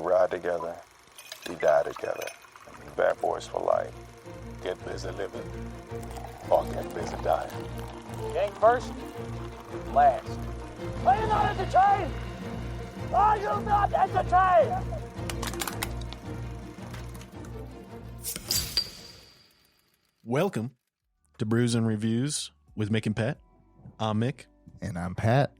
ride together, we die together. Bad boys for life. Get busy living or get busy dying. Gang first, last. Are you not entertained? Are you not entertained? Welcome to Brews and Reviews with Mick Pat. I'm Mick. And I'm Pat.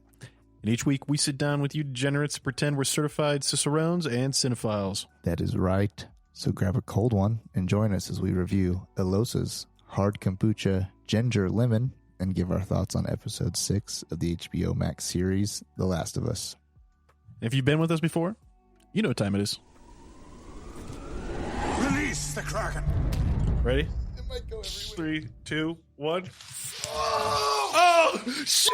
And each week we sit down with you degenerates to pretend we're certified cicerones and cinephiles. That is right. So grab a cold one and join us as we review Elossa's Hard Kombucha Ginger Lemon and give our thoughts on episode 6 of the HBO Max series, The Last of Us. If you've been with us before, you know what time it is. Release the Kraken! Ready? It might go every 3, 2, 1. Oh shit!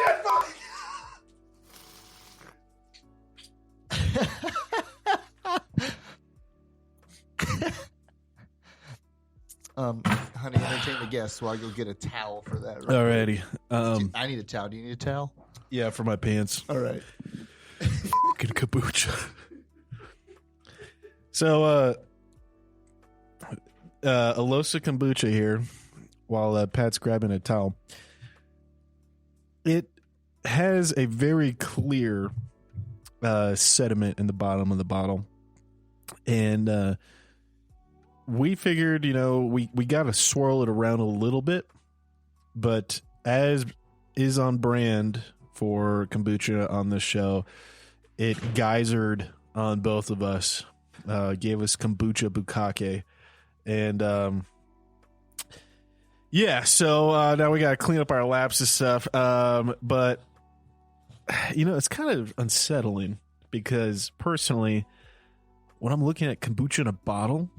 Honey, entertain the guests while I go get a towel for that. Alrighty. I need a towel. Do you need a towel? Yeah, for my pants. All right. Fucking kombucha. So, Elossa kombucha here, while Pat's grabbing a towel. It has a very clear sediment in the bottom of the bottle, and we figured, we got to swirl it around a little bit, but as is on brand for kombucha on this show, it geysered on both of us, gave us kombucha bukkake, and yeah, so now we got to clean up our laps and stuff, but it's kind of unsettling because personally, when I'm looking at kombucha in a bottle,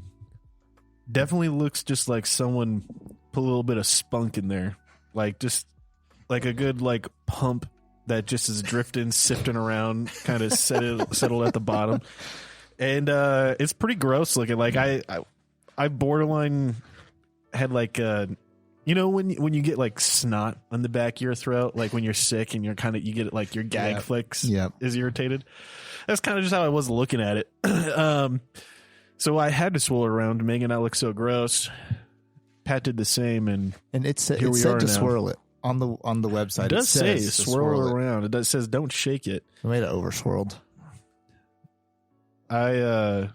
definitely looks just like someone put a little bit of spunk in there, just like a good pump that just is drifting, sifting around, kind of settled at the bottom, and it's pretty gross looking. I borderline had when you get snot on the back of your throat, when you're sick and you get your gag flex is irritated. That's kind of just how I was looking at it. So I had to swirl it around to make it not look so gross. Pat did the same, and it said to now. Swirl it on the website. It does say swirl it around. It says don't shake it. I made it over swirled. Yeah.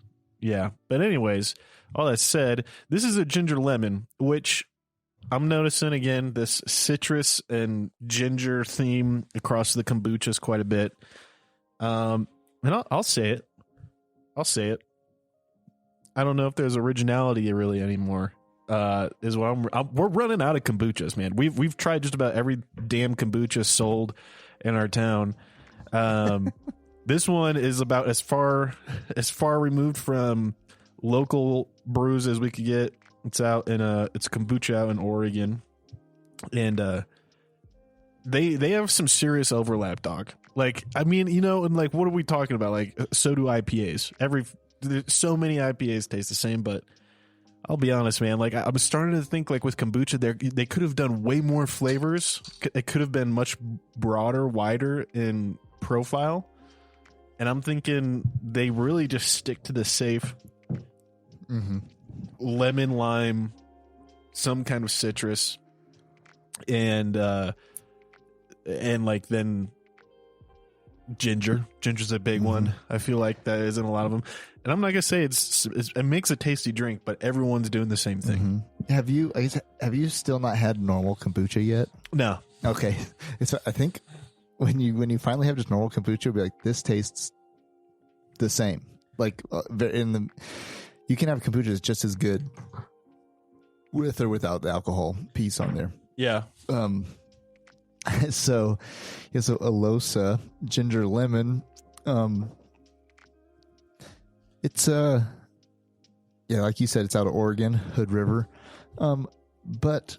But anyways, all that said, this is a ginger lemon, which I'm noticing again this citrus and ginger theme across the kombuchas quite a bit. And I'll say it. I don't know if there's originality really anymore. Is what we're running out of kombuchas, man. We've tried just about every damn kombucha sold in our town. This one is about as far removed from local brews as we could get. It's kombucha out in Oregon, and they have some serious overlap, dog. And what are we talking about? So do IPAs. So many IPAs taste the same, but I'll be honest, man. I'm starting to think with kombucha, they could have done way more flavors. It could have been much broader, wider in profile. And I'm thinking they really just stick to the safe lemon, lime, some kind of citrus, and then ginger. Ginger's a big one. I feel like that is in a lot of them. And I'm not gonna say it makes a tasty drink, but everyone's doing the same thing. Have you still not had normal kombucha yet? No. Okay. I think when you finally have just normal kombucha, you'll be like, this tastes the same. You can have kombucha that's just as good with or without the alcohol piece on there. Yeah. So Elossa ginger lemon. It's like you said, it's out of Oregon, Hood River. But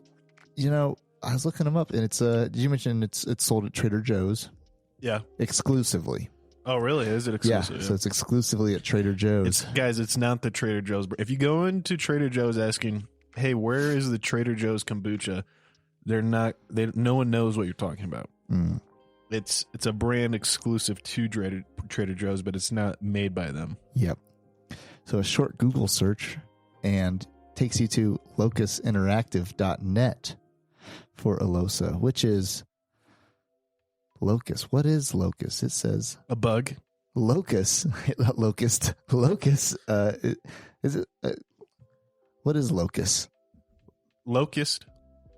I was looking them up, and it's did you mention it's sold at Trader Joe's? Yeah. Exclusively. Oh, really? Is it exclusive? Yeah, so it's exclusively at Trader Joe's. It's not the Trader Joe's. If you go into Trader Joe's asking, hey, where is the Trader Joe's kombucha? No one knows what you're talking about. Mm. It's a brand exclusive to Trader Joe's, but it's not made by them. Yep. So a short Google search and takes you to locusinteractive.net for Elossa, which is locust. What is locust? It says A bug. locust, not locust. Locust. Is it? What is locust? Locust.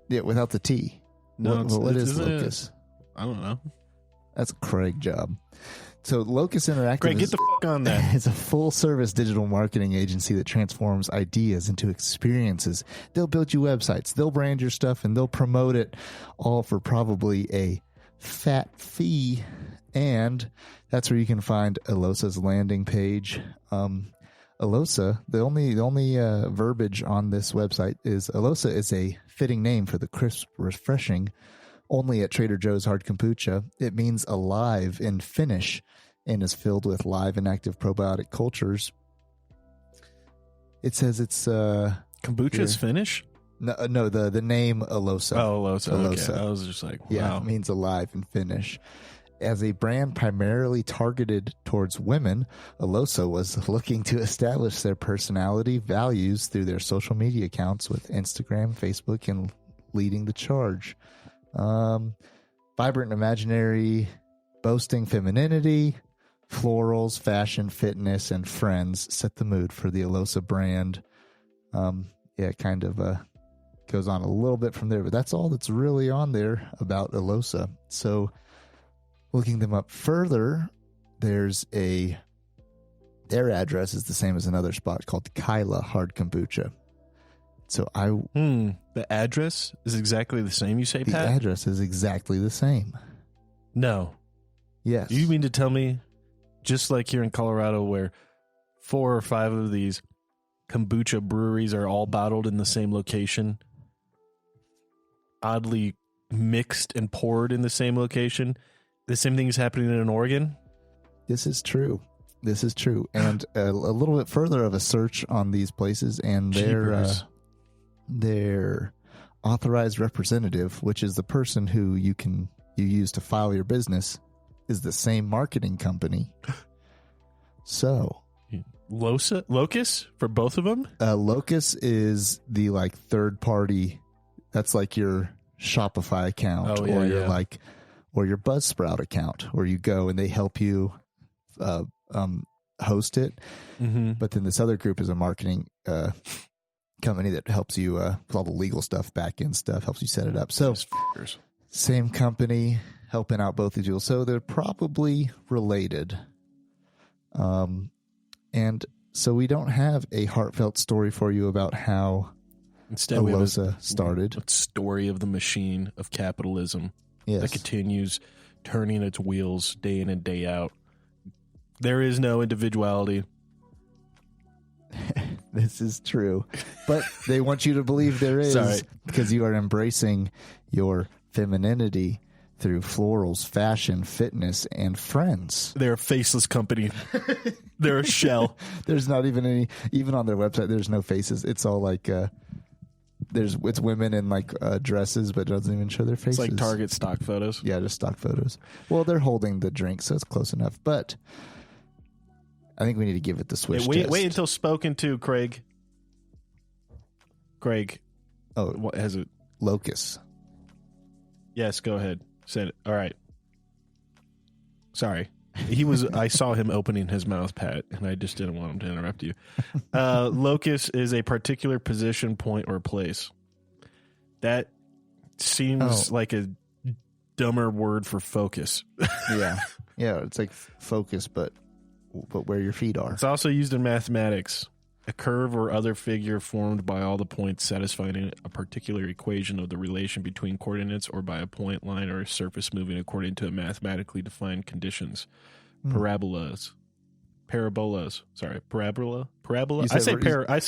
Yeah, without the T. No, what is isn't it- locust? I don't know. That's a Craig job. So Locust Interactive Craig, get the fuck on that. It's a full-service digital marketing agency that transforms ideas into experiences. They'll build you websites, they'll brand your stuff, and they'll promote it all for probably a fat fee. And that's where you can find Elossa's landing page. Elossa, the only verbiage on this website is Elossa is a fitting name for the crisp, refreshing, only at Trader Joe's hard kombucha. It means alive in Finnish and is filled with live and active probiotic cultures. It says it's Kombucha is Finnish? no the name Elossa. Oh, Elossa. Elossa. Okay. I was just like, wow. Yeah, it means alive in Finnish. As a brand primarily targeted towards women, Elossa was looking to establish their personality values through their social media accounts with Instagram, Facebook, and leading the charge. Vibrant, imaginary, boasting femininity, florals, fashion, fitness, and friends set the mood for the Elossa brand. It kind of goes on a little bit from there, but that's all that's really on there about Elossa. So looking them up further, their address is the same as another spot called Kyla Hard Kombucha. So The address is exactly the same, you say, the Pat? address is exactly the same. No. Yes. You mean to tell me, just like here in Colorado, where 4 or 5 of these kombucha breweries are all bottled in the same location, oddly mixed and poured in the same location, the same thing is happening in Oregon? This is true. And a little bit further of a search on these places, and their authorized representative, which is the person who you use to file your business, is the same marketing company. So Locust for both of them? Locust is the third party. That's like your Shopify account, or your Buzzsprout account, where you go and they help you host it. Mm-hmm. But then this other group is a marketing company that helps you with all the legal stuff, back end stuff, helps you set it up. So same company helping out both of you. So they're probably related. And so we don't have a heartfelt story for you about how Instead, we have Elossa started. a story of the machine of capitalism Yes. that continues turning its wheels day in and day out. There is no individuality. This is true. But they want you to believe there is, Sorry. because you are embracing your femininity through florals, fashion, fitness, and friends. They're a faceless company. They're a shell. There's not even any, even on their website, there's no faces. It's all it's women in dresses, but it doesn't even show their faces. It's like Target stock photos. Yeah, just stock photos. Well, they're holding the drink, so it's close enough. But I think we need to give it the Swish test. Wait until spoken to, Craig. Oh, What has it? Locust. Yes, go ahead. Said it. All right. Sorry. I saw him opening his mouth, Pat, and I just didn't want him to interrupt you. Locus is a particular position, point, or place. That seems like a dumber word for focus. Yeah. It's like focus, but where your feet are. It's also used in mathematics. A curve or other figure formed by all the points satisfying a particular equation of the relation between coordinates, or by a point, line, or a surface moving according to mathematically defined conditions. Parabolas. Sorry, parabola. I say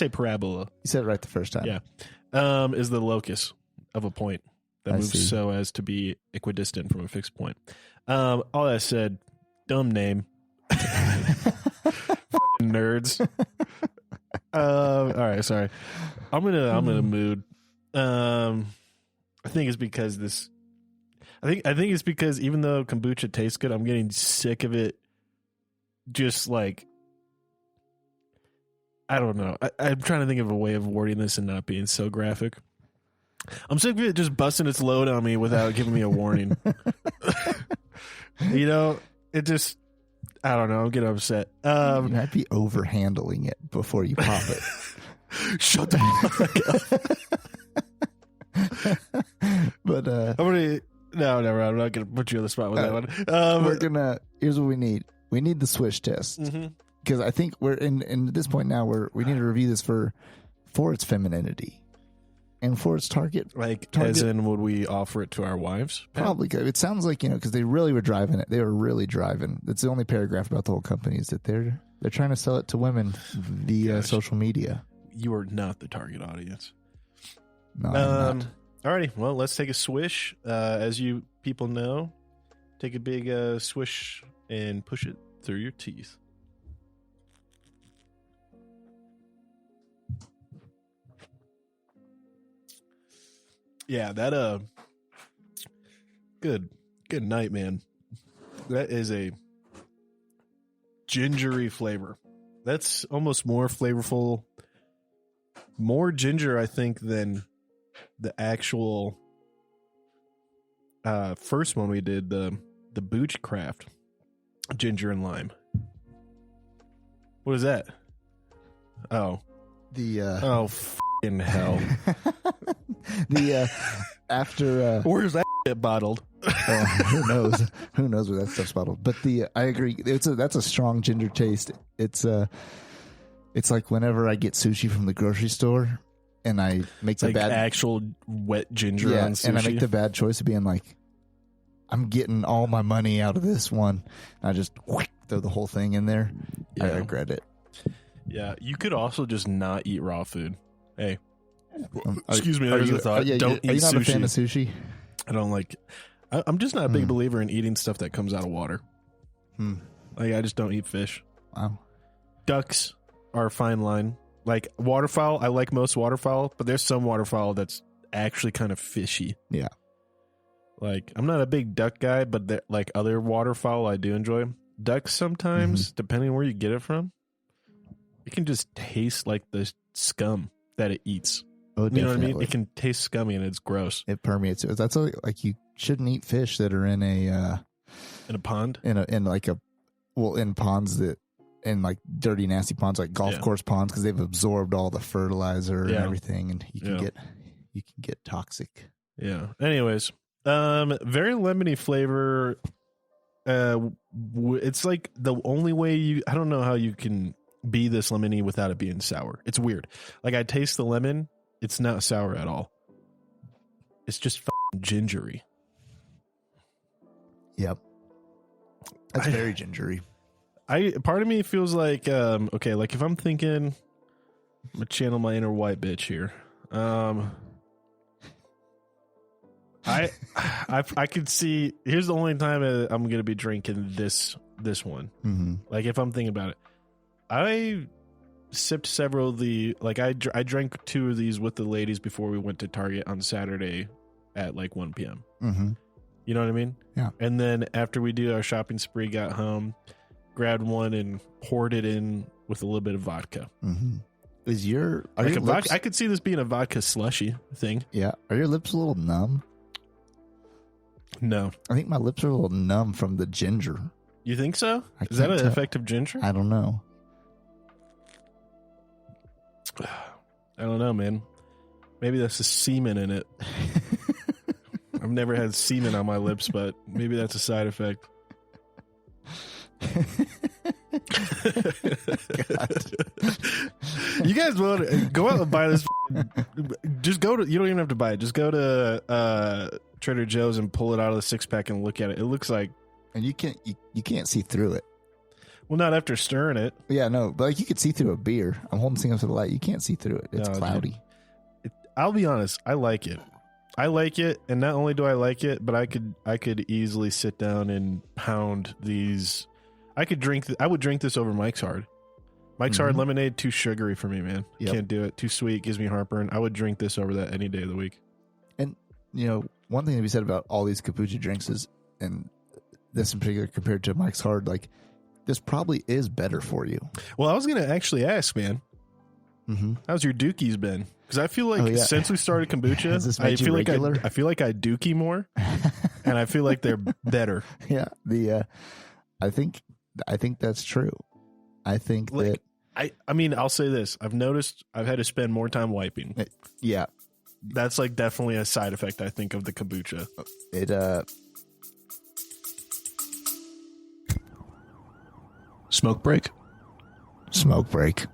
parabola. You said it right the first time. Yeah. Is the locus of a point that I moves see. so as to be equidistant from a fixed point. All that said, dumb name. Fucking nerds. All right, sorry. I'm in a mood. I think it's because this. I think it's because even though kombucha tastes good, I'm getting sick of it. Just I don't know. I'm trying to think of a way of wording this and not being so graphic. I'm sick of it just busting its load on me without giving me a warning. You know, it just, I don't know. I'm getting upset. You might be overhandling it before you pop it. Shut the fuck up. But I'm gonna, no, never. I'm not gonna put you on the spot with that one. we're gonna. Here's what we need. We need the swish test because I think we're in at this point now where we need to review this for its femininity and for its target. As in, would we offer it to our wives? Probably. It sounds like, because they really were driving it. They were really driving. That's the only paragraph about the whole company is that they're trying to sell it to women via social media. You are not the target audience. No, I'm not. Alrighty, well, let's take a swish. As you people know, take a big swish and push it through your teeth. Yeah, that good night, man. That is a gingery flavor. That's almost more flavorful, more ginger, I think, than the actual first one we did, the Boochcraft ginger and lime. What is that? Oh, oh, f***ing hell! After where's that shit bottled? Who knows? Who knows where that stuff's bottled? But I agree. That's a strong ginger taste. It's like whenever I get sushi from the grocery store. And I make the bad actual wet ginger on sushi. And I make the bad choice of being like, I'm getting all my money out of this one. And I just throw the whole thing in there. Yeah. I regret it. Yeah, you could also just not eat raw food. Hey, excuse me, there's a thought. Are you not sushi. a fan of sushi? I don't like. I'm just not a big believer in eating stuff that comes out of water. Like I just don't eat fish. Wow. Ducks are a fine line. Like waterfowl, I like most waterfowl, but there's some waterfowl that's actually kind of fishy. Yeah. Like, I'm not a big duck guy, but like other waterfowl, I do enjoy. Ducks sometimes, depending on where you get it from, it can just taste like the scum that it eats. Oh, definitely. You know what I mean? It can taste scummy and it's gross. It permeates. That's like you shouldn't eat fish that are in a pond. In ponds that. And like dirty, nasty ponds, like golf course ponds, because they've absorbed all the fertilizer and everything, and you can get toxic. Yeah. Anyways, very lemony flavor. It's like the only way I don't know how you can be this lemony without it being sour. It's weird. Like I taste the lemon, it's not sour at all. It's just gingery. Yep. That's very gingery. Part of me feels like okay, like if I'm thinking, I'm gonna channel my inner white bitch here. I could see. Here's the only time I'm gonna be drinking this one. Like if I'm thinking about it, I sipped several of the I drank 2 of these with the ladies before we went to Target on Saturday at like 1 p.m. You know what I mean? Yeah. And then after we do our shopping spree, got home. Grabbed one and poured it in with a little bit of vodka. Is your lips, I could see this being a vodka slushy thing. Yeah. Are your lips a little numb? No. I think my lips are a little numb from the ginger. You think so? Is that an effect of ginger? I don't know. I don't know, man. Maybe that's the semen in it. I've never had semen on my lips, but maybe that's a side effect. You guys want to go out and buy this? Just go to. You don't even have to buy it. Just go to Trader Joe's and pull it out of the 6-pack and look at it. It looks like, and you can't see through it. Well, not after stirring it. Yeah, no, but like you could see through a beer. I'm holding things up to the light. You can't see through it. It's cloudy. I'll be honest. I like it. And not only do I like it, but I could easily sit down and pound these. I would drink this over Mike's Hard. Mike's Hard lemonade, too sugary for me, man. Yep. Can't do it. Too sweet, gives me heartburn. I would drink this over that any day of the week. And, one thing to be said about all these kombucha drinks is, and this in particular compared to Mike's Hard, like, this probably is better for you. Well, I was going to actually ask, man, Mm-hmm. How's your dookies been? Because I feel like Oh, yeah. since we started kombucha, Has this I made you feel regular? I feel like I dookie more, and I feel like they're better. Yeah. I think that's true. I think Like, I mean, I'll say this: I've noticed I've had to spend more time wiping. yeah, That's like definitely a side effect, I think, of the kombucha. Smoke break. Smoke break.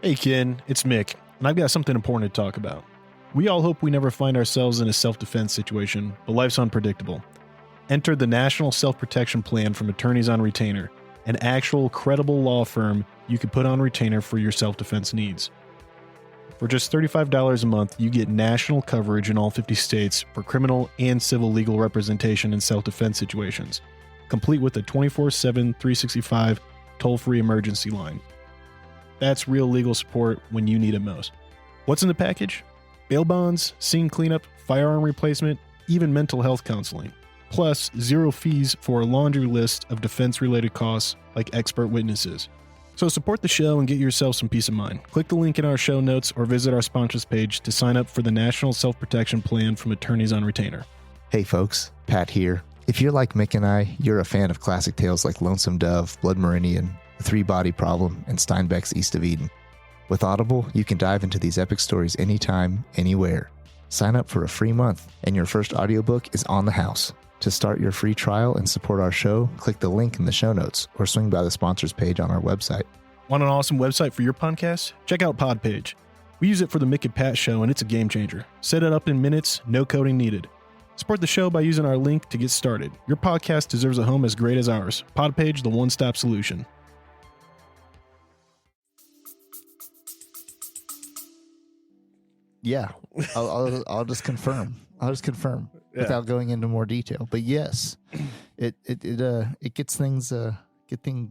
Hey, Ken, it's Mick, and I've got something important to talk about. We all hope we never find ourselves in a self-defense situation, but life's unpredictable. Enter the National Self-Protection Plan from Attorneys on Retainer, an actual credible law firm you can put on retainer for your self-defense needs. For just $35 a month, you get national coverage in all 50 states for criminal and civil legal representation in self-defense situations, complete with a 24/7, 365 toll-free emergency line. That's real legal support when you need it most. What's in the package? Bail bonds, scene cleanup, firearm replacement, even mental health counseling. Plus, 0 fees for a laundry list of defense-related costs like expert witnesses. So support the show and get yourself some peace of mind. Click the link in our show notes or visit our sponsors page to sign up for the National Self-Protection Plan from Attorneys on Retainer. Hey folks, Pat here. If you're like Mick and I, you're a fan of classic tales like Lonesome Dove, Blood Meridian, The Three-Body Problem, and Steinbeck's East of Eden. With Audible, you can dive into these epic stories anytime, anywhere. Sign up for a free month, and your first audiobook is on the house. To start your free trial and support our show, click the link in the show notes or swing by the sponsors page on our website. Want an awesome website for your podcast? Check out Podpage. We use it for the Mick and Pat show, and it's a game changer. Set it up in minutes, no coding needed. Support the show by using our link to get started. Your podcast deserves a home as great as ours. Podpage, the one-stop solution. Yeah, I'll just confirm. Without going into more detail. But yes, it gets things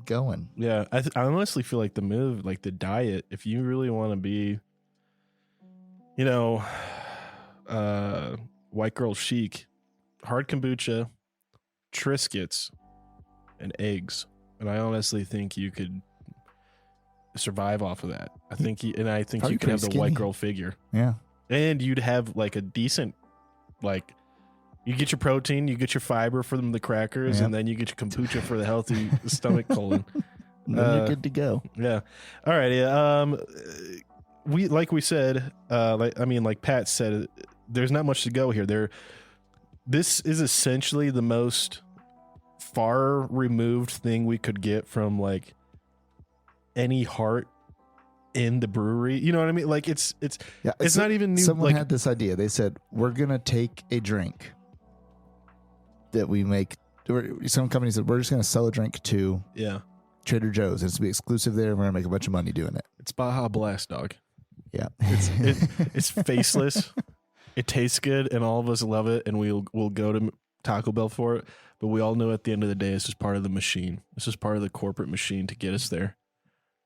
going. Yeah, I honestly feel like the move, like the diet, if you really want to be, white girl chic, hard kombucha, Triscuits, and eggs. And I honestly think you could survive off of that. I think you can have the skinny. white girl figure. Yeah. And you'd have like a decent, like, you get your protein, you get your fiber from the crackers, Yep. and then you get your kombucha for the healthy stomach colon. Then you're good to go. Yeah. All right. Yeah. We said, like Pat said, there's not much to go here. This is essentially the most far removed thing we could get from like any heart in the brewery. You know what I mean? Like it's not even new. Someone like, had this idea. They said, we're going to take a drink that we make. Some company said, we're just going to sell a drink to Trader Joe's. It's to be exclusive there. And we're going to make a bunch of money doing it. It's Baja Blast, dog. Yeah. It's faceless. It tastes good, and all of us love it, and we'll go to Taco Bell for it. But we all know at the end of the day, it's just part of the machine. This is part of the corporate machine to get us there.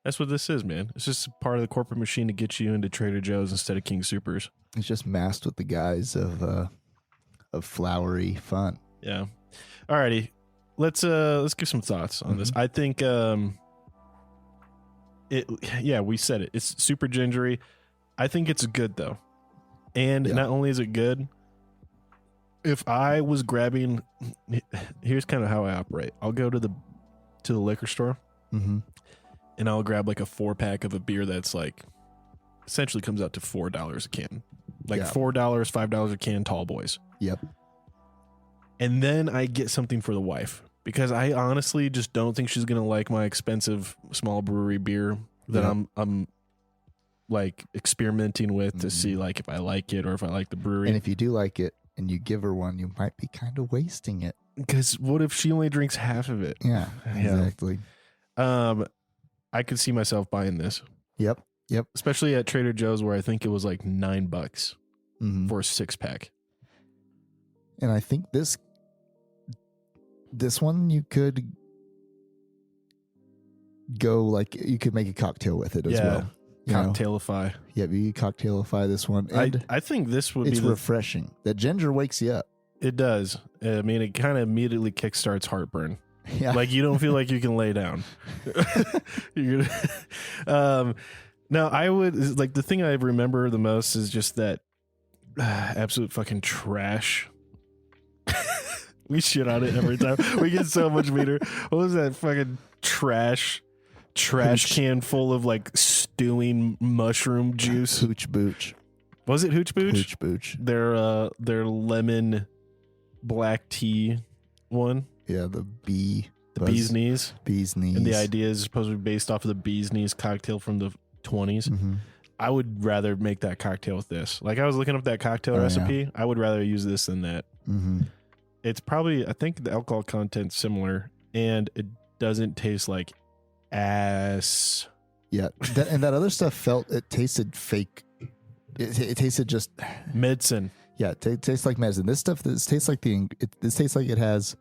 That's what this is, man. It's just part of the corporate machine to get you into Trader Joe's instead of King Soopers. It's just masked with the guise of flowery fun. Yeah. Alrighty. Let's give some thoughts on this. I think we said it. It's super gingery. I think it's good though. And not only is it good, if I was grabbing, here's kind of how I operate. I'll go to the liquor store and I'll grab like a 4-pack of a beer that's like essentially comes out to $4 a can. Like $4, $5 a can, tall boys. Yep. And then I get something for the wife because I honestly just don't think she's going to like my expensive small brewery beer that I'm like experimenting with to see like if I like it or if I like the brewery. And if you do like it and you give her one, you might be kind of wasting it. Because what if she only drinks half of it? Yeah, exactly. I could see myself buying this. Yep. Especially at Trader Joe's where I think it was like $9 for a 6-pack. And I think this one you could go like you could make a cocktail with it as well. Cocktailify. Yeah, you cocktailify this one. And I think this would it's be refreshing. That ginger wakes you up. It does. I mean, it kind of immediately kickstarts heartburn. Yeah. Like you don't feel like you can lay down. You're gonna, no, I would like the thing I remember the most is just that absolute fucking trash. We shit on it every time. We get so much meter. What was that fucking trash can full of like stewing mushroom juice? Hooch Booch. Was it Hooch Booch? Hooch Booch. Their lemon black tea one. Yeah, the bee's knees. Bee's knees. And the idea is supposed to be based off of the bee's knees cocktail from the 20s. Mm-hmm. I would rather make that cocktail with this. Like I was looking up that cocktail recipe. Yeah. I would rather use this than that. Mm-hmm. It's probably, I think the alcohol content's similar and it doesn't taste like ass. Yeah. And that other stuff it tasted fake. It tasted just medicine. Yeah. It tastes like medicine. This stuff, this tastes like this tastes like it has,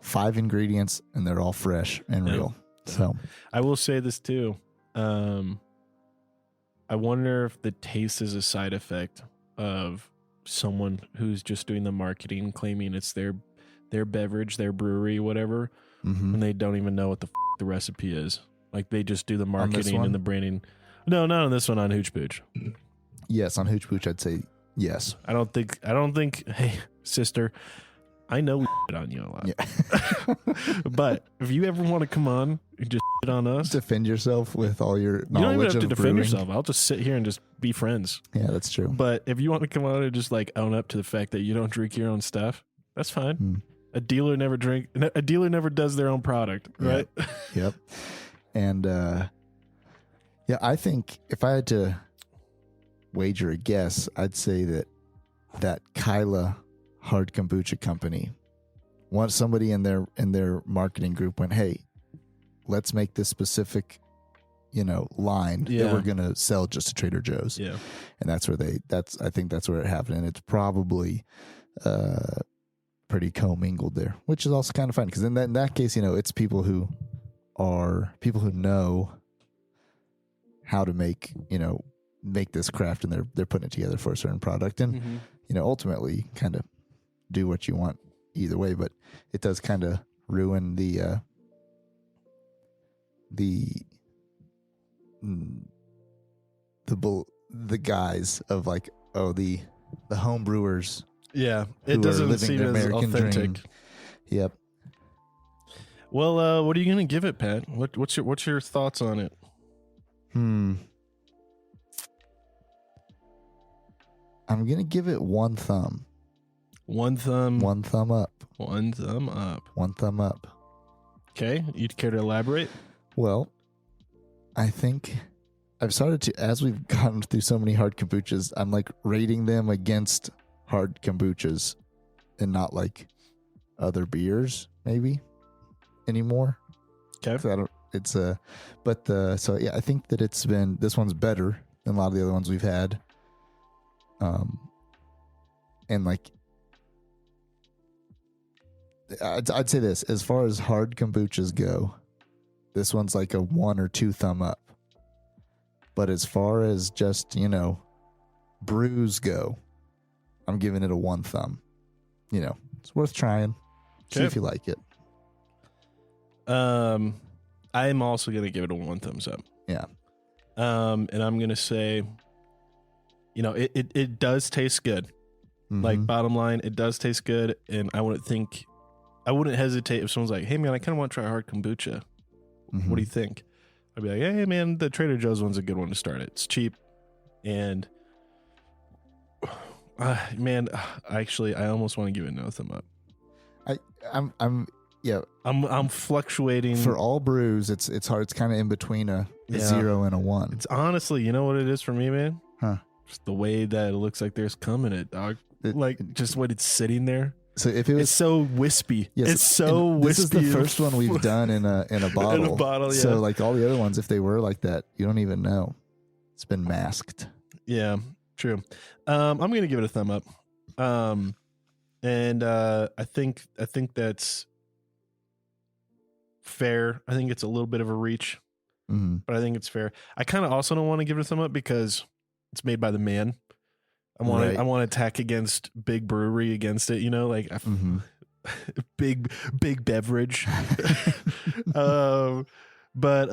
5 ingredients and they're all fresh and real. So I will say this too. I wonder if the taste is a side effect of someone who's just doing the marketing, claiming it's their beverage, their brewery, whatever, and they don't even know what the recipe is. Like they just do the marketing and the branding. No, not on this one. On Hooch Booch. Yes, on Hooch Booch, I'd say yes. I don't think. Hey, sister, I know we shit on you a lot. Yeah. But if you ever want to come on and just shit on us, defend yourself with all your knowledge. You don't even have to defend brewing. yourself. I'll just sit here and just be friends. Yeah, that's true. But if you want to come on and just like own up to the fact that you don't drink your own stuff, that's fine. A dealer never does their own product, right? Yep. And I think if I had to wager a guess, I'd say that Kyla Hard Kombucha Company, somebody in their marketing group went, hey, let's make this specific line that we're gonna sell just to Trader Joe's. Yeah. And I think that's where it happened. And it's probably pretty commingled there, which is also kind of fun because in that case, it's people who know how to make this craft, and they're putting it together for a certain product, and ultimately kind of do what you want either way, but it does kind of ruin the guise of like, the home brewers. Yeah, it doesn't seem as authentic. Dream. Yep. Well, what are you gonna give it, Pat? What's your thoughts on it? I'm gonna give it 1 thumb. 1 thumb. 1 thumb up. 1 thumb up. 1 thumb up. Okay, you'd care to elaborate? Well, I think I've started to, as we've gotten through so many hard kombuchas, I'm like rating them against hard kombuchas and not like other beers maybe anymore. Okay. I think that this one's better than a lot of the other ones we've had. And like, I'd say this, as far as hard kombuchas go, this one's like a 1 or 2 thumb up. But as far as just, brews go, I'm giving it a 1 thumb. It's worth trying. See if you like it. I'm also going to give it a 1 thumbs up. Yeah. And I'm going to say, it does taste good. Mm-hmm. Like, bottom line, it does taste good. And I wouldn't hesitate if someone's like, hey, man, I kind of want to try hard kombucha. Mm-hmm. What do you think? I'd be like, hey, man, the Trader Joe's one's a good one to start it. It's cheap. And, man, actually, I almost want to give it no thumb up. I'm fluctuating. For all brews, it's hard. It's kind of in between a 0 and a 1. It's honestly, you know what it is for me, man? Huh? Just the way that it looks like there's cum in it, dog. Just when it's sitting there. So if it was, it's so wispy. Yes, it's so wispy. This is the first one we've done in a bottle. In a bottle, yeah. So like all the other ones, if they were like that, you don't even know. It's been masked. Yeah, true. I'm gonna give it a thumb up. And I think that's fair. I think it's a little bit of a reach, but I think it's fair. I kind of also don't want to give it a thumb up because it's made by the man. I want to attack against Big Brewery against it. big beverage. But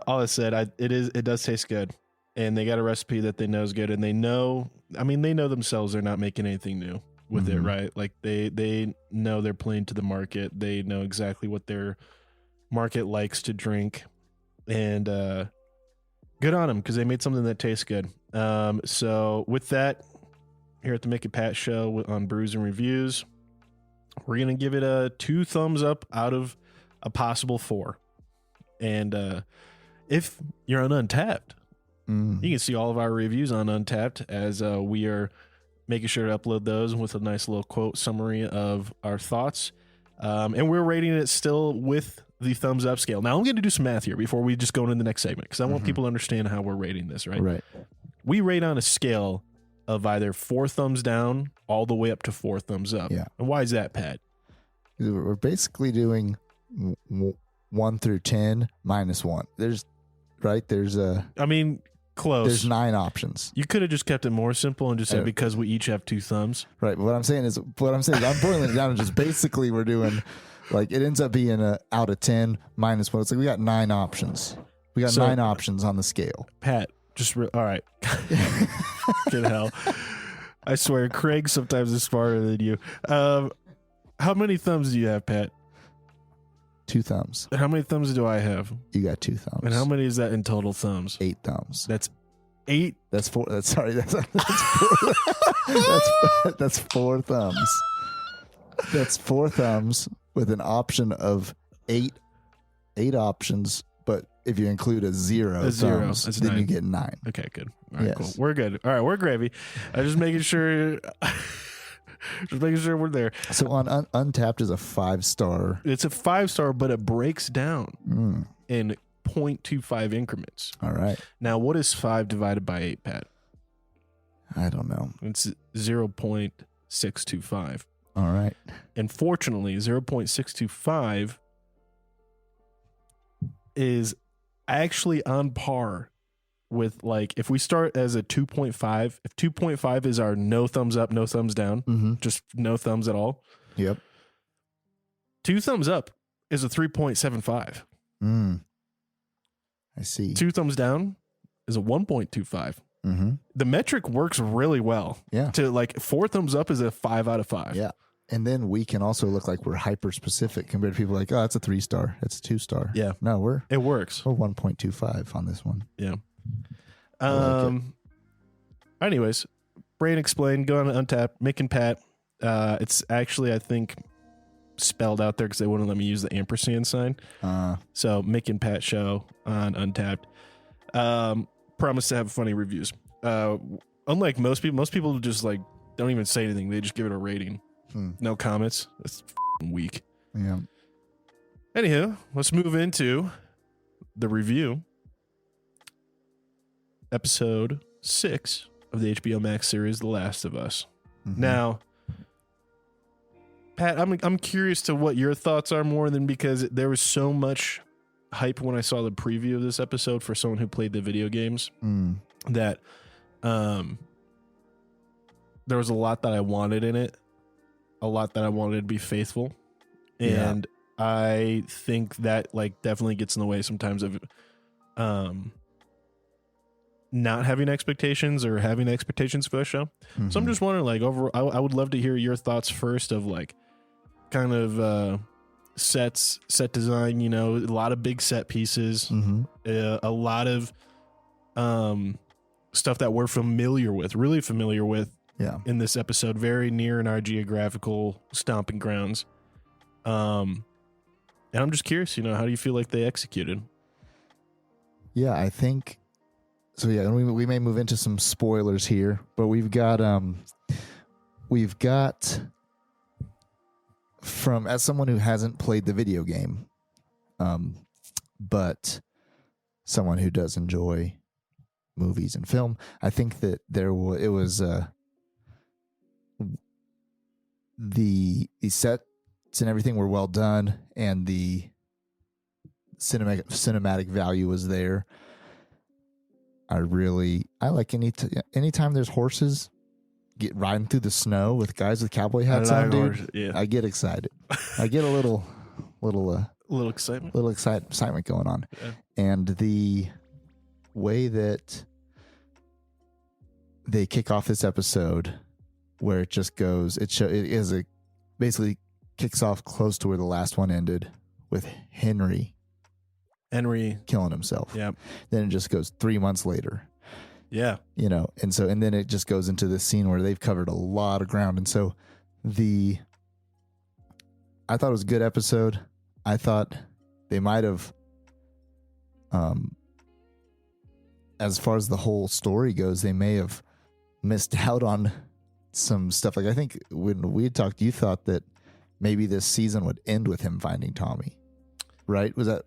all I said, it does taste good, and they got a recipe that they know is good, and they know themselves they're not making anything new with it, right? Like they know they're playing to the market. They know exactly what their market likes to drink, and good on them because they made something that tastes good. So with that, here at the Mick Pat Show on Brews and Reviews, we're gonna give it a 2 thumbs up out of a possible 4. And if you're on Untapped, you can see all of our reviews on Untapped as we are making sure to upload those with a nice little quote summary of our thoughts. And we're rating it still with the thumbs up scale. Now, I'm going to do some math here before we just go into the next segment because I want people to understand how we're rating this, right? Right. We rate on a scale of either 4 thumbs down all the way up to 4 thumbs up. Yeah. And why is that, Pat? We're basically doing 1 through 10 minus 1. There's Close. There's 9 options. You could have just kept it more simple and just said because we each have 2 thumbs. Right. But what I'm saying is I'm boiling it down and just basically we're doing like it ends up being a out of 10 minus 1. It's like we got 9 options. We got 9 options on the scale. Pat, all right. Good hell. I swear, Craig sometimes is smarter than you. How many thumbs do you have, Pat? 2 thumbs. And how many thumbs do I have? You got 2 thumbs. And how many is that in total thumbs? 8 thumbs. That's 8. That's 4. That's 4. That's 4 thumbs. That's 4 thumbs with an option of 8 options. But if you include a 0 thumbs, that's then 9. you get 9. Okay, good. All right, Yes. cool. We're good. All right, we're gravy. I'm just making sure. Just making sure we're there. So on Untapped is a 5-star. It's a 5-star, but it breaks down in 0.25 increments. All right. Now, what is 5 divided by 8, Pat? I don't know. It's 0.625. All right. And fortunately, 0.625 is actually on par with, like, if we start as a 2.5, if 2.5 is our no thumbs up, no thumbs down, just no thumbs at all. Yep. 2 thumbs up is a 3.75. I see. 2 thumbs down is a 1.25. The metric works really well. Yeah. To like 4 thumbs up is a 5 out of 5. Yeah. And then we can also look like we're hyper specific compared to people like, oh, that's a 3-star. That's a 2-star. Yeah. No, it works. We're 1.25 on this one. Yeah. Like Anyways, Brain Explained, go on to Untap, Mick and Pat. It's actually, I think, spelled out there because they wouldn't let me use the ampersand sign. So Mick and Pat Show on Untapped. Promise to have funny reviews. Unlike most people just like don't even say anything. They just give it a rating. No comments. That's weak. Yeah. Anywho, let's move into the review. Episode 6 of the HBO Max series, The Last of Us. Now, Pat, I'm curious to what your thoughts are more than because there was so much hype when I saw the preview of this episode for someone who played the video games that there was a lot that I wanted in it, a lot that I wanted to be faithful, and I think that like definitely gets in the way sometimes of not having expectations or having expectations for the show. So I'm just wondering, like, I would love to hear your thoughts first of like kind of set design, you know, a lot of big set pieces, a lot of stuff that we're really familiar with in this episode, very near in our geographical stomping grounds. And I'm just curious, you know, how do you feel like they executed? Yeah, I think so. Yeah, we may move into some spoilers here, but we've got from, as someone who hasn't played the video game, but someone who does enjoy movies and film, I think that it was the sets and everything were well done, and the cinematic value was there. I like anytime there's horses, riding through the snow with guys with cowboy hats I on, know, dude, yeah. I get excited. I get a little excitement. little excitement going on. Yeah. And the way that they kick off this episode, where it just goes, basically kicks off close to where the last one ended, with Henry killing himself. Yeah. Then it just goes 3 months later. Yeah. And then it just goes into this scene where they've covered a lot of ground. And so I thought it was a good episode. I thought they might have, as far as the whole story goes, they may have missed out on some stuff. Like, I think when we had talked, you thought that maybe this season would end with him finding Tommy, right? Was it?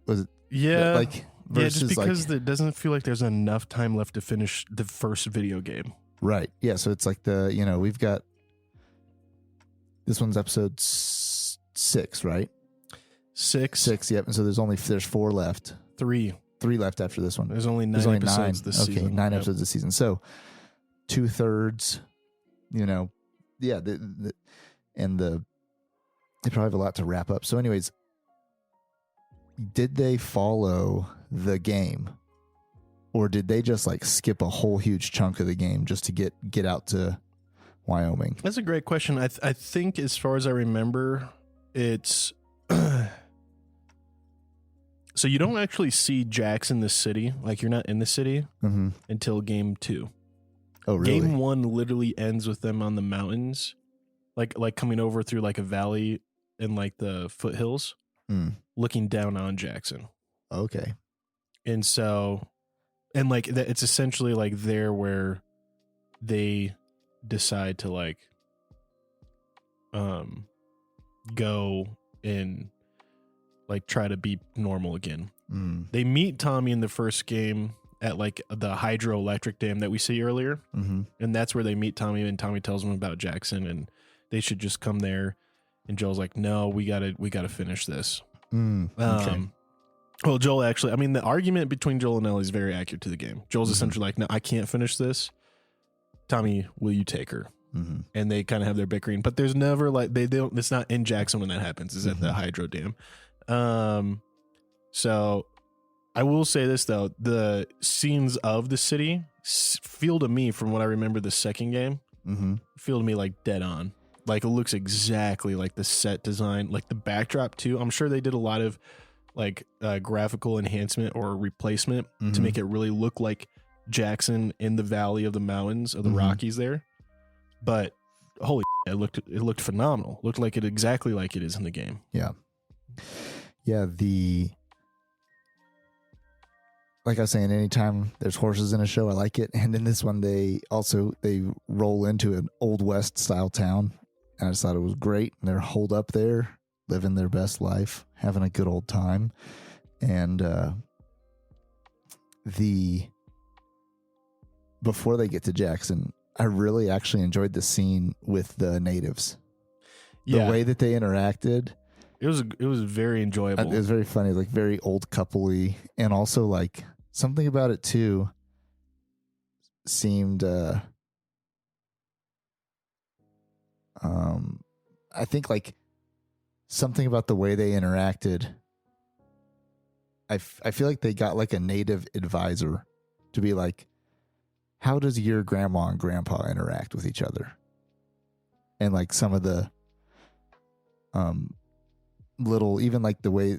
Yeah. Like, just because it doesn't feel like there's enough time left to finish the first video game. Right. Yeah. So it's like we've got, this one's episode 6, right? 6. Yep. And so there's 4 left. 3 left after this one. There's only 9 episodes this season. Okay, 9 episodes this season. So 2/3, yeah. They probably have a lot to wrap up. So anyways, did they follow the game, or did they just like skip a whole huge chunk of the game just to get out to Wyoming? That's a great question. I think, as far as I remember, it's so you don't actually see Jax in the city. Like, you're not in the city until game 2. Oh, really? Game 1 literally ends with them on the mountains, like coming over through like a valley in like the foothills, looking down on Jackson. Okay. And so, and like it's essentially like there where they decide to like go and like try to be normal again. They meet Tommy in the first game at like the hydroelectric dam that we see earlier, and that's where they meet Tommy, and Tommy tells them about Jackson and they should just come there. And Joel's like, no, we gotta finish this. Okay. Well, Joel actually, I mean, the argument between Joel and Ellie is very accurate to the game. Joel's essentially like, no, I can't finish this. Tommy, will you take her? And they kind of have their bickering, but there's never like, they don't, it's not in Jackson when that happens. It's at the hydro dam. So I will say this though, the scenes of the city feel to me, from what I remember the second game, feel to me like dead on. Like, it looks exactly like the set design, like the backdrop too. I'm sure they did a lot of like graphical enhancement or replacement to make it really look like Jackson in the valley of the mountains of the Rockies there. But holy shit, it looked phenomenal. Looked like it exactly like it is in the game. Yeah. Like I was saying, anytime there's horses in a show, I like it. And in this one, they roll into an Old West style town. And I just thought it was great. And they're holed up there, living their best life, having a good old time. And before they get to Jackson, I really actually enjoyed the scene with the natives. The way that they interacted. It was very enjoyable. It was very funny, like very old coupley, and also like something about it too seemed I think like something about the way they interacted. I feel like they got like a native advisor to be like, how does your grandma and grandpa interact with each other? And like some of the little, even like the way,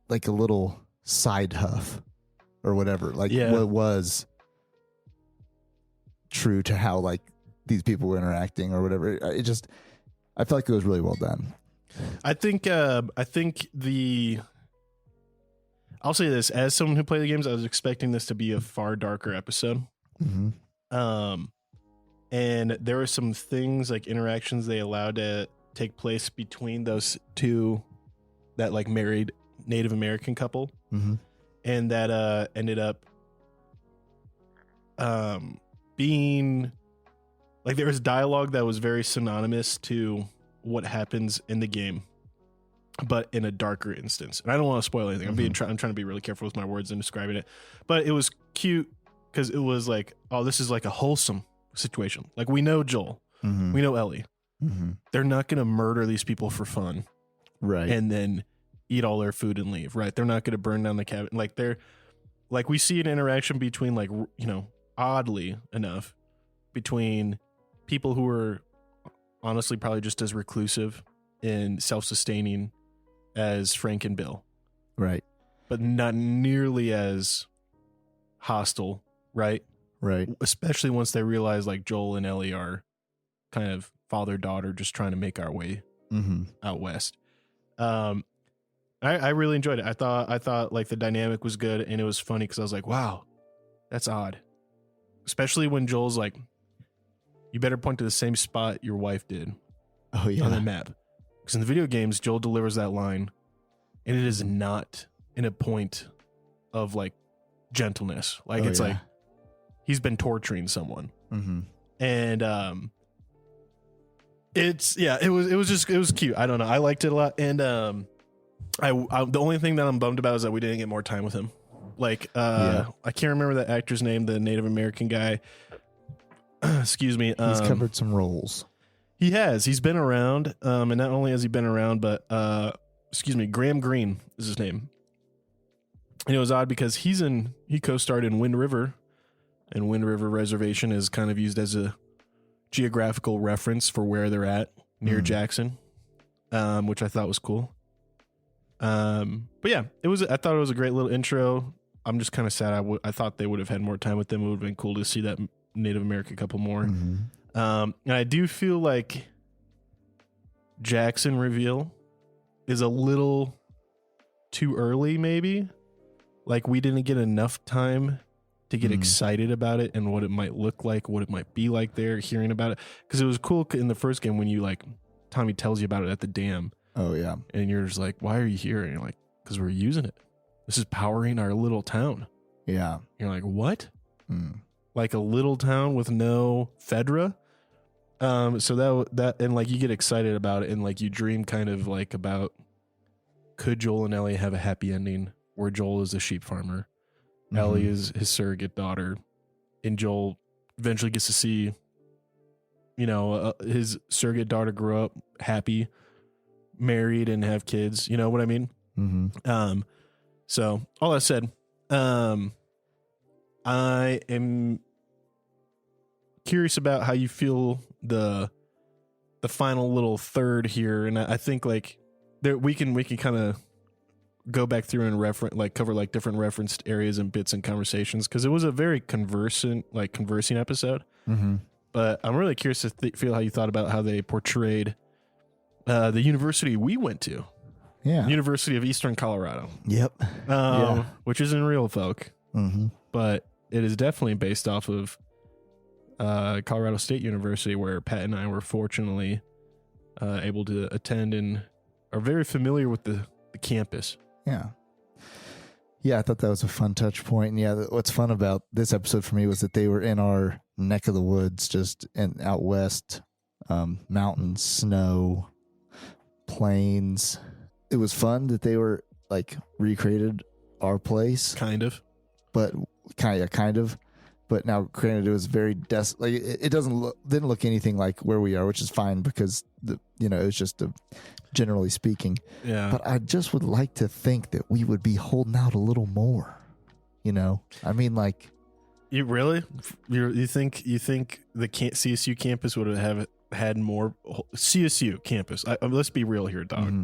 like a little side huff or whatever, like what was true to how like these people were interacting or whatever. I felt like it was really well done. I think I'll say this, as someone who played the games, I was expecting this to be a far darker episode. And there were some things like interactions they allowed to take place between those two, that like married Native American couple, and that ended up being like, there was dialogue that was very synonymous to what happens in the game, but in a darker instance. And I don't want to spoil anything. I'm trying to be really careful with my words in describing it, but it was cute because it was like, oh, this is like a wholesome situation. Like, we know Joel. Mhm. We know Ellie. Mhm. They're not going to murder these people for fun Right. and then eat all their food and leave, right? They're not going to burn down the cabin. Like we see an interaction between oddly enough, between people who are honestly probably just as reclusive and self-sustaining as Frank and Bill, Right. but not nearly as hostile, right? Right. Especially once they realize like Joel and Ellie are kind of father-daughter just trying to make our way Mm-hmm. out west. I really enjoyed it. I thought like the dynamic was good, and it was funny because I was like, wow, that's odd. Especially when Joel's like, you better point to the same spot your wife did Oh yeah. on the map. Because in the video games, Joel delivers that line, and it is not in a point of like gentleness. Like it's like he's been torturing someone. Mm-hmm. And it was cute. I don't know. I liked it a lot. And I the only thing that I'm bummed about is that we didn't get more time with him. Like I can't remember that actor's name, the Native American guy. Excuse me. He's covered some roles. He has. He's been around. And not only has he been around, but Graham Greene is his name. And it was odd because he co-starred in Wind River, and Wind River Reservation is kind of used as a geographical reference for where they're at near Jackson, which I thought was cool. But yeah, I thought it was a great little intro. I'm just kind of sad. I thought they would have had more time with them. It would have been cool to see that Native American couple more. Mm-hmm. And I do feel like Jackson reveal is a little too early, maybe. Like we didn't get enough time to get excited about it and what it might look like, what it might be like there, hearing about it. Because it was cool in the first game when you like Tommy tells you about it at the dam. Oh yeah. And you're just like, why are you here? And you're like, because we're using it. This is powering our little town. Yeah. You're like, what? Mm. Like a little town with no Fedra? So that and like you get excited about it and like you dream kind of like about, could Joel and Ellie have a happy ending where Joel is a sheep farmer, Ellie is his surrogate daughter, and Joel eventually gets to see, his surrogate daughter grow up happy, married, and have kids. You know what I mean? Mm-hmm. So all that said, I am curious about how you feel the final little third here, and I think like there we can kind of go back through and cover like different referenced areas and bits and conversations, because it was a very conversing episode. Mm-hmm. But I'm really curious to feel how you thought about how they portrayed the university we went to. Yeah. University of Eastern Colorado. Yep. Which isn't real, folk. Mm-hmm. But it is definitely based off of Colorado State University, where Pat and I were fortunately able to attend and are very familiar with the campus. Yeah. Yeah, I thought that was a fun touch point. And yeah, what's fun about this episode for me was that they were in our neck of the woods, just out west, mountains, snow, plains. It was fun that they were like recreated our place. Kind of. But kind of. But now, granted, it was very like it didn't look anything like where we are, which is fine because it was just generally speaking. Yeah. But I just would like to think that we would be holding out a little more. I mean, like, you really you think the CSU campus would have had more CSU campus? Let's be real here, dog. Mm-hmm.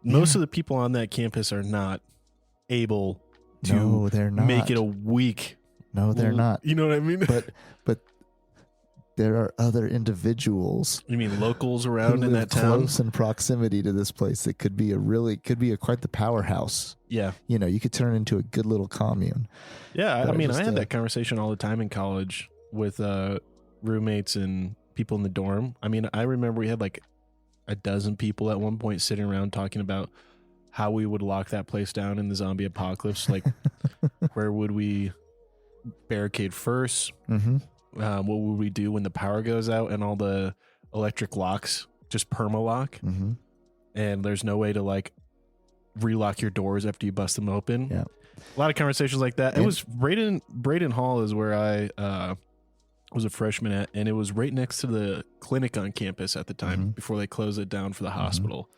Most of the people on that campus are not able to no, they're not. make it a week. No, they're not. You know what I mean? But there are other individuals. You mean locals around who in live that town? close in proximity to this place that could be quite the powerhouse. Yeah. You could turn into a good little commune. Yeah, But I had that conversation all the time in college with roommates and people in the dorm. I mean, I remember we had like a dozen people at one point sitting around talking about how we would lock that place down in the zombie apocalypse. Like, where would we barricade first? Mm-hmm. What would we do when the power goes out and all the electric locks just perma-lock? Mm-hmm. And there's no way to like relock your doors after you bust them open. Yeah. A lot of conversations like that. It was Braden Hall is where I was a freshman at, and it was right next to the clinic on campus at the time before they closed it down for the hospital.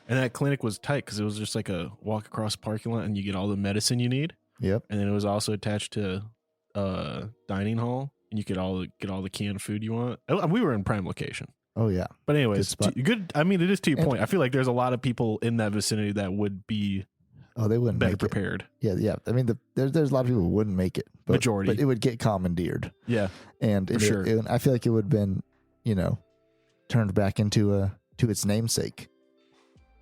And that clinic was tight because it was just like a walk across the parking lot and you get all the medicine you need. Yep. And then it was also attached to a dining hall, and you could get all the canned food you want. We were in prime location. Oh yeah. But anyways, good. I mean, it is to your point. I feel like there's a lot of people in that vicinity that would be they wouldn't better make prepared. It. Yeah. I mean, there's a lot of people who wouldn't make it. But, Majority. But it would get commandeered. Yeah. And for sure. I feel like it would have been, turned back into to its namesake.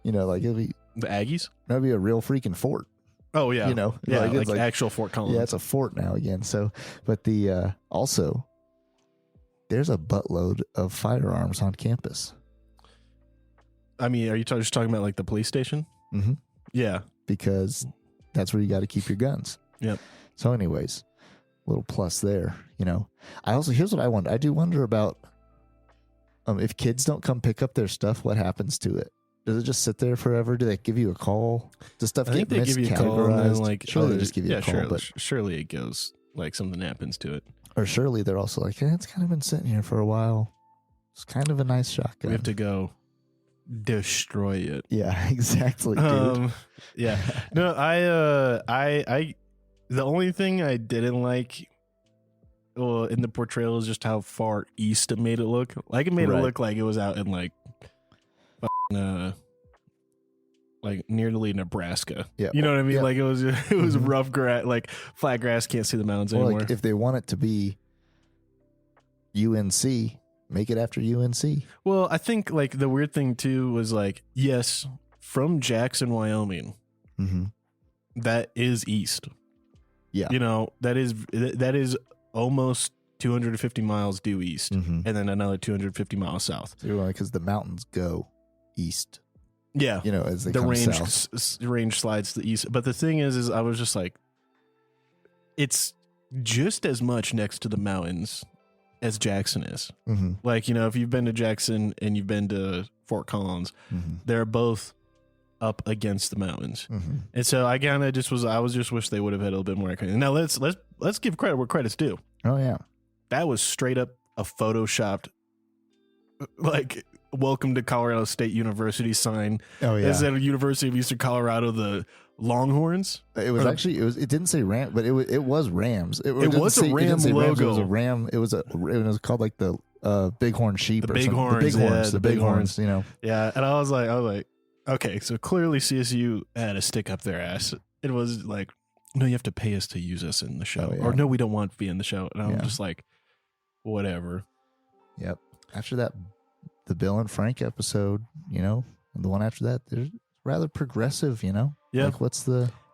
Like it'd be The Aggies? that'd be a real freaking fort. Oh yeah. Yeah, it's like actual Fort Collins. Yeah, it's a fort now again. So, but the also there's a buttload of firearms on campus. I mean, are you just talking about like the police station? Mm-hmm. Yeah. Because that's where you got to keep your guns. Yep. So anyways, little plus there, I also, here's what I wonder. I do wonder about if kids don't come pick up their stuff, what happens to it? Does it just sit there forever? Do they give you a call? Does stuff get they give you a call and then like surely they just give you a call. Surely, but surely it goes like something happens to it. Or surely they're also like, it's kind of been sitting here for a while. It's kind of a nice shotgun. We have to go destroy it. Yeah, exactly, dude. Yeah. No, I the only thing I didn't like in the portrayal is just how far east it made it look. Like it made it look like it was out in like nearly Nebraska. Yeah. You know what I mean? Yeah. Like it was rough grass, like flat grass, can't see the mountains Or anymore. like if they want it to be UNC, make it after UNC. Well, I think like the weird thing too was like, yes, from Jackson, Wyoming, that is east. Yeah. That is almost 250 miles due east, and then another 250 miles south. Because the mountains go east. Yeah, as they the come range south. range slides to the east. But the thing is I was just like, it's just as much next to the mountains as Jackson is. Like if you've been to Jackson and you've been to Fort Collins, they're both up against the mountains. And so I kind of just wish they would have had a little bit more. Now let's give credit where credit's due. Oh yeah, that was straight up a photoshopped like welcome to Colorado State University sign. Oh yeah, instead of University of Eastern Colorado, the Longhorns. It was actually it didn't say Ram, but it was Rams. It was a Ram logo. Rams, it was a Ram. It was called like the Bighorn sheep. The or Bighorns. The Bighorns. Yeah, and I was like, okay, so clearly CSU had a stick up their ass. It was like, no, you have to pay us to use us in the show, or no, we don't want to be in the show. And I'm just like, whatever. Yep. After that, the Bill and Frank episode, and the one after that, they're rather progressive, Yeah. Like,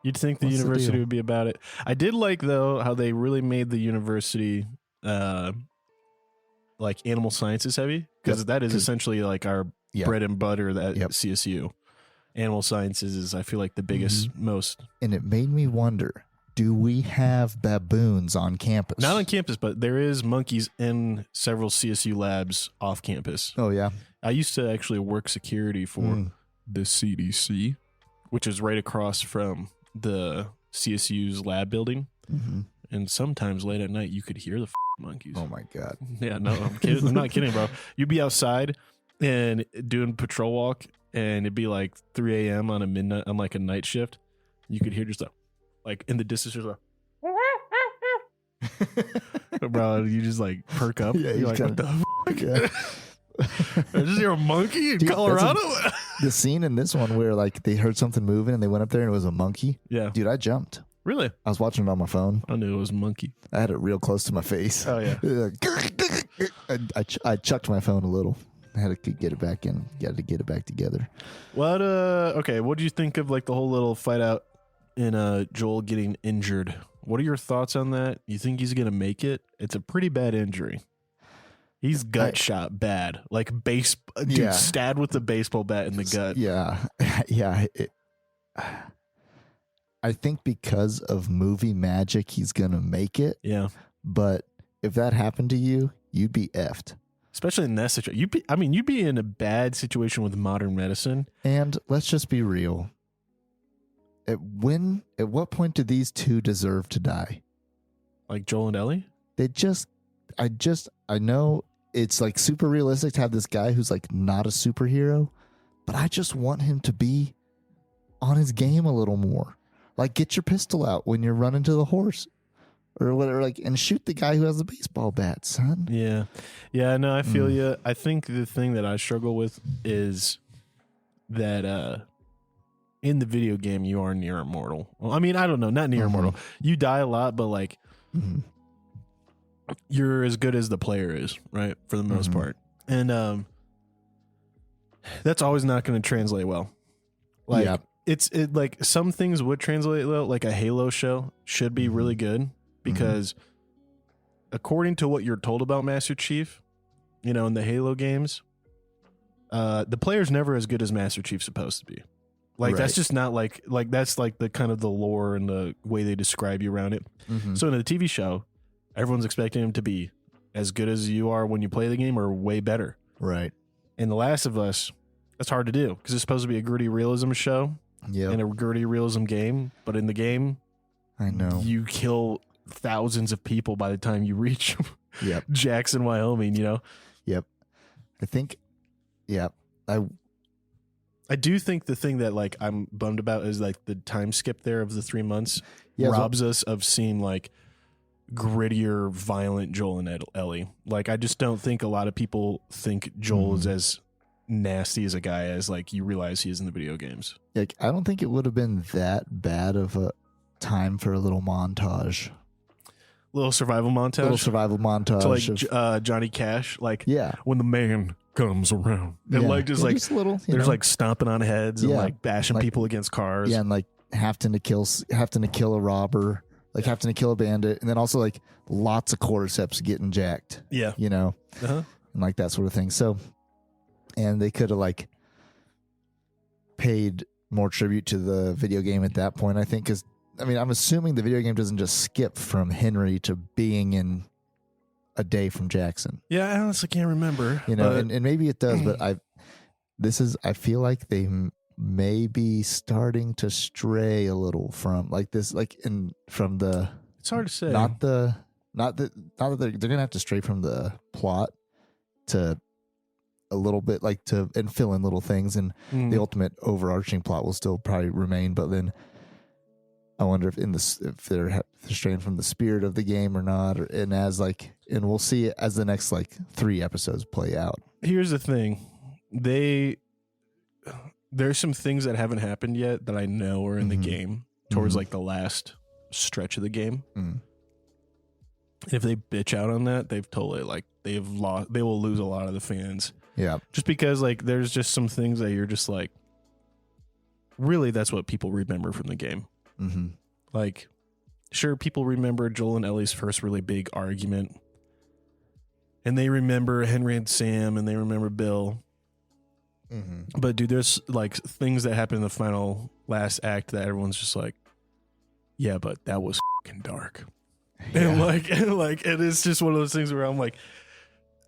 you'd think the university would be about it. I did like, though, how they really made the university like animal sciences heavy, because that is essentially like our bread and butter at CSU. Animal sciences is, I feel like, the biggest, most. And it made me wonder, do we have baboons on campus? Not on campus, but there is monkeys in several CSU labs off campus. Oh, yeah. I used to actually work security for the CDC, which is right across from the CSU's lab building. And sometimes late at night, you could hear the monkeys. Oh, my God. Yeah, no, I'm kidding. I'm not kidding, bro. You'd be outside and doing patrol walk, and it'd be like 3 a.m. on a night shift. You could hear just like in the distance, just bro, you just like perk up. Yeah, you're like, what the fuck? Yeah. I just hear a monkey in Colorado. The scene in this one where like they heard something moving and they went up there and it was a monkey. Yeah, dude, I jumped. Really? I was watching it on my phone. I knew it was a monkey. I had it real close to my face. Oh yeah. I chucked my phone a little. I had to get it back in. Got to get it back together. What? Okay. What do you think of like the whole little fight out in Joel getting injured? What are your thoughts on that? You think he's gonna make it? It's a pretty bad injury. He's gut shot bad, like stabbed with a baseball bat in the gut. Yeah, yeah. I think because of movie magic, he's gonna make it. Yeah, but if that happened to you, you'd be effed. Especially in that situation. You'd be in a bad situation with modern medicine. And let's just be real. At what point do these two deserve to die? Like Joel and Ellie? I know it's like super realistic to have this guy who's like not a superhero, but I just want him to be on his game a little more. Like, get your pistol out when you're running to the horse or whatever, like, and shoot the guy who has the baseball bat, son. Yeah. Yeah, no, I feel you. I think the thing that I struggle with is that in the video game, you are near immortal. Well, I mean, I don't know, not near immortal. You die a lot, but like, you're as good as the player is, right? For the most part. And that's always not going to translate well. Like, It's like some things would translate well, like a Halo show should be really good because according to what you're told about Master Chief, you know, in the Halo games, the player's never as good as Master Chief's supposed to be. Like, that's just not like that's like the kind of the lore and the way they describe you around it. So in the TV show, everyone's expecting him to be as good as you are when you play the game or way better. Right. In The Last of Us, that's hard to do because it's supposed to be a gritty realism show. In a gritty realism game, but in the game, I know you kill thousands of people by the time you reach Jackson, Wyoming. You know. I think. I do think the thing that like I'm bummed about is like the time skip there of the 3 months robs us of seeing like grittier, violent Joel and Ellie. Like, I just don't think a lot of people think Joel is as nasty as a guy as like you realize he is in the video games. Like, I don't think it would have been that bad of a time for a little montage. Little survival montage To like Johnny Cash, like yeah, when the man comes around and like just like just a little, there's like stomping on heads and like bashing like, people against cars. Yeah, and like having to kill a robber, like having to kill a bandit, and then also like lots of cordyceps getting jacked. Yeah, you know, and like that sort of thing. So, and they could have like paid more tribute to the video game at that point, I think, because I mean, I'm assuming the video game doesn't just skip from Henry to being in a day from Jackson. Yeah, I honestly can't remember. You know, and maybe it does, but I feel like they may be starting to stray a little from like this, like from the. It's hard to say. Not that they're gonna have to stray from the plot to a little bit, like and fill in little things, and the ultimate overarching plot will still probably remain, but then. I wonder if they're straying from the spirit of the game or not, and we'll see it as the next like 3 episodes play out. Here's the thing, there's some things that haven't happened yet that I know are in the game towards like the last stretch of the game. If they bitch out on that, they've totally like they will lose a lot of the fans. Yeah, just because like there's just some things that you're just like, really, that's what people remember from the game. Like, sure, people remember Joel and Ellie's first really big argument, and they remember Henry and Sam, and they remember Bill. But dude, there's like things that happen in the last act that everyone's just like, yeah, but that was fucking dark. And it's just one of those things where I'm like,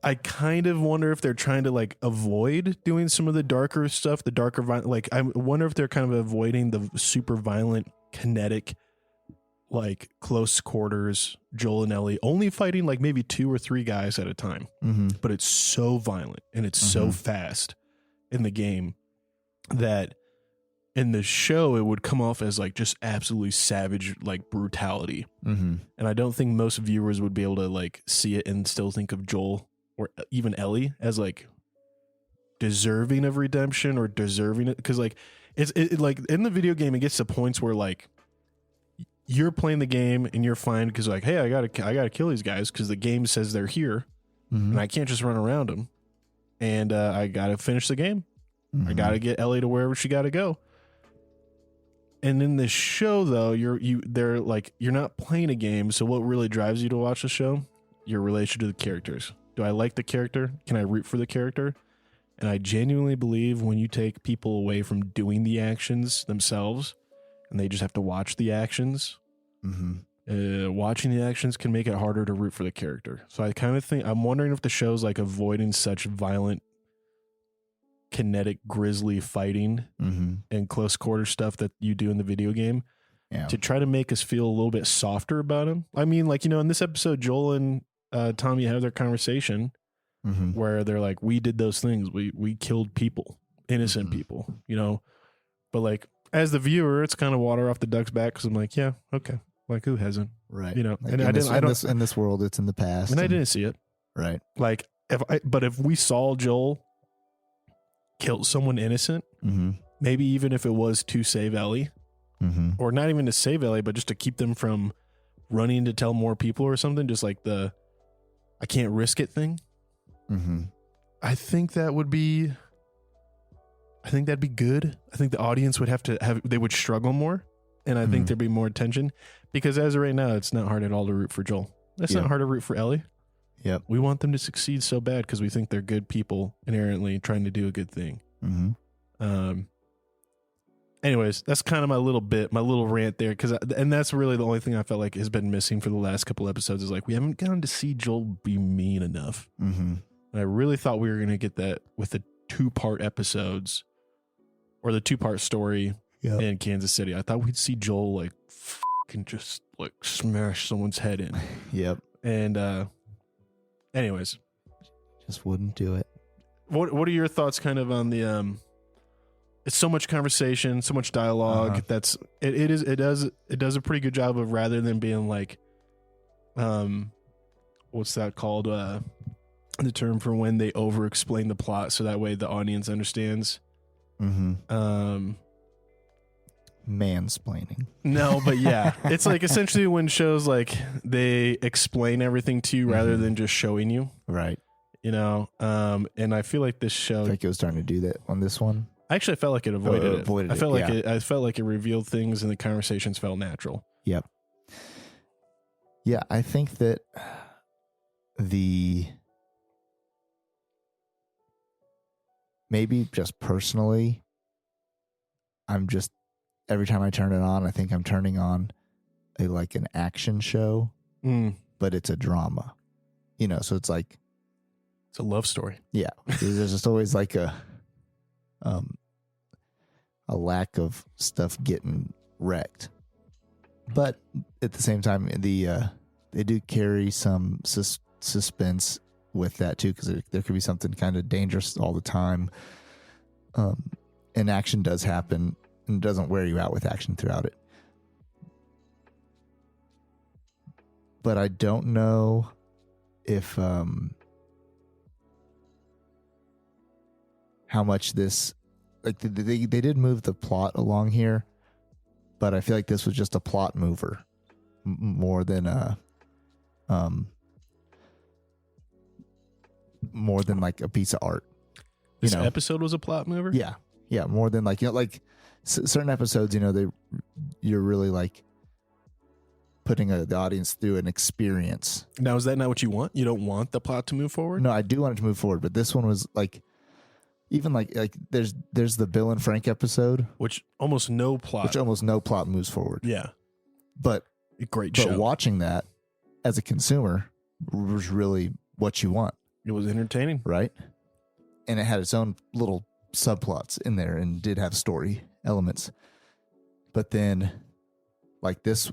I kind of wonder if they're trying to like avoid doing some of the darker stuff, the darker violent. Like, I wonder if they're kind of avoiding the super violent, kinetic, like close quarters Joel and Ellie only fighting like maybe 2 or 3 guys at a time. But it's so violent and it's so fast in the game that in the show it would come off as like just absolutely savage, like brutality. And I don't think most viewers would be able to like see it and still think of Joel or even Ellie as like deserving of redemption or deserving it, because like it like in the video game it gets to points where like you're playing the game and you're fine because like, hey, I gotta kill these guys because the game says they're here and I can't just run around them, and I gotta finish the game. I gotta get Ellie to wherever she gotta go. And in this show though, they're like, you're not playing a game, so what really drives you to watch the show? Your relation to the characters. Do I like the character? Can I root for the character? And I genuinely believe when you take people away from doing the actions themselves and they just have to watch the actions, watching the actions can make it harder to root for the character. So I kind of think, I'm wondering if the show's like avoiding such violent, kinetic, grisly fighting and close quarter stuff that you do in the video game to try to make us feel a little bit softer about him. I mean, like, you know, in this episode, Joel and Tommy have their conversation Mm-hmm. where they're like, we did those things. We killed people, innocent people, you know? But like, as the viewer, it's kind of water off the duck's back because I'm like, yeah, okay. Like, who hasn't? Right. You know, Like and in this world, it's in the past. and I didn't see it. Right. Like, if we saw Joel kill someone innocent, Mm-hmm. maybe even if it was to save Ellie, Mm-hmm. or not even to save Ellie, but just to keep them from running to tell more people or something, just like the I can't risk it thing. Mm-hmm. I think that'd be good. I think the audience would they would struggle more. And I think Mhm. there'd be more attention because as of right now, it's not hard at all to root for Joel. It's not Yep. hard to root for Ellie. Yep. We want them to succeed so bad because we think they're good people inherently trying to do a good thing. Mm-hmm. Anyways, that's kind of my little rant there. And that's really the only thing I felt like has been missing for the last couple episodes is like, we haven't gotten to see Joel be mean enough. Mm-hmm. And I really thought we were going to get that with the 2-part episodes or the 2-part story Yep. in Kansas City. I thought we'd see Joel like fucking just like smash someone's head in. Yep. And anyways, Just wouldn't do it. what are your thoughts kind of on the it's so much conversation, so much dialogue. Uh-huh. It does a pretty good job of rather than being like what's that called? The term for when they over explain the plot so that way the audience understands. Mm-hmm. Mansplaining. No, but yeah, it's like essentially when shows like they explain everything to you rather than just showing you, Right. you know. And I feel like this I show, think it was starting to do that on this one. I actually felt like it avoided it. I felt like yeah. I felt like it revealed things and the conversations felt natural. Yep. Yeah, I think that maybe just personally, every time I turn it on, I think I'm turning on an action show, but it's a drama, you know, so it's like, It's a love story. yeah, there's just always like a lack of stuff getting wrecked. But at the same time, they do carry some suspense with that too, because there could be something kind of dangerous all the time. And action does happen, and it doesn't wear you out with action throughout it. But I don't know if how much this, like, they did move the plot along here, but I feel like this was just a plot mover more than like a piece of art. This episode was a plot mover? Yeah, more than like, you know, like certain episodes, you know, you're really like putting the audience through an experience. Now, is that not what you want? You don't want the plot to move forward? No, I do want it to move forward, but this one was like, even like there's the Bill and Frank episode, Which almost no plot. Moves forward. Yeah. But Great show. But watching that as a consumer was really what you want, It was entertaining. right? And it had its own little subplots in there and did have story elements. But then, like this,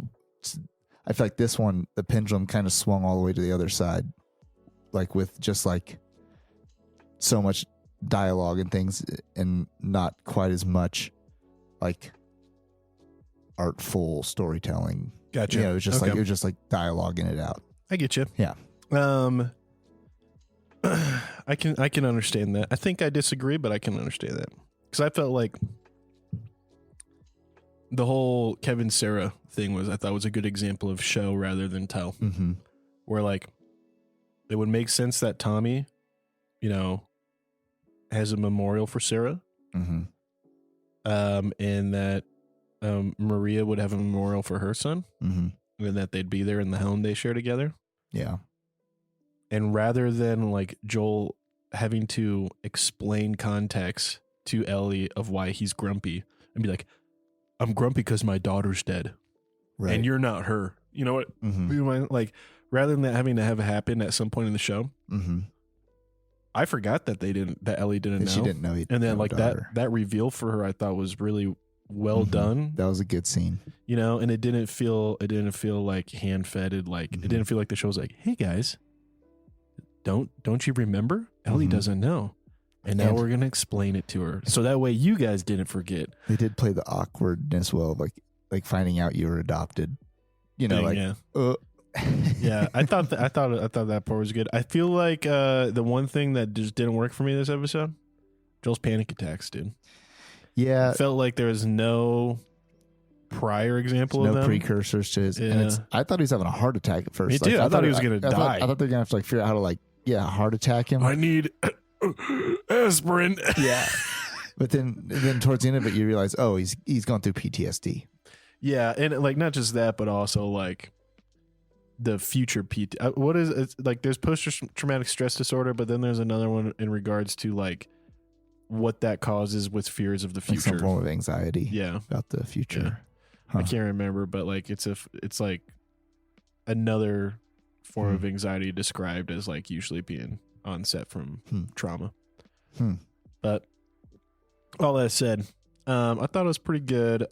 I feel like this one, the pendulum kind of swung all the way to the other side, like with just like so much dialogue and things, and not quite as much like artful storytelling. Gotcha. You know, it was just like dialoguing it out. I get you. Yeah. I can understand that. I think I disagree, but I can understand that because I felt like the whole Kevin Sarah thing I thought was a good example of show rather than tell. Mm-hmm. Where like it would make sense that Tommy, you know, has a memorial for Sarah, Mm-hmm. and that Maria would have a memorial for her son, Mm-hmm. and that they'd be there in the home they share together. Yeah. And rather than like Joel having to explain context to Ellie of why he's grumpy and be like, I'm grumpy because my daughter's dead. Right. And you're not her. You know what? Mm-hmm. You mind? Like, rather than that having to have happen at some point in the show, Mm-hmm. I forgot that Ellie didn't know. She didn't know. And then have a like daughter. that reveal for her, I thought was really well Mhm. done. That was a good scene. You know, and it didn't feel like hand fed. Like Mhm. it didn't feel like the show was like, hey guys, Don't you remember? Ellie doesn't know. And now we're going to explain it to her. So that way you guys didn't forget. They did play the awkwardness well, like finding out you were adopted. You know, yeah, I thought that part was good. I feel like the one thing that just didn't work for me this episode, Joel's panic attacks, dude. Yeah, it felt like there was no prior example of them. Precursors to his. Yeah. And I thought he was having a heart attack at first. Me too. I thought he was going to die. I thought they were going to have to figure out how to heart attack him. I need aspirin. Yeah, but then towards the end of it, you realize, oh, he's gone through PTSD. Yeah, and like not just that, but also like the future PT. What is it's like? There's post-traumatic stress disorder, but then there's another one in regards to like what that causes with fears of the future, like some form of anxiety. Yeah, about the future. Yeah. I can't remember, but like it's like another form of anxiety described as like usually being onset from trauma. But all that said, I thought it was pretty good.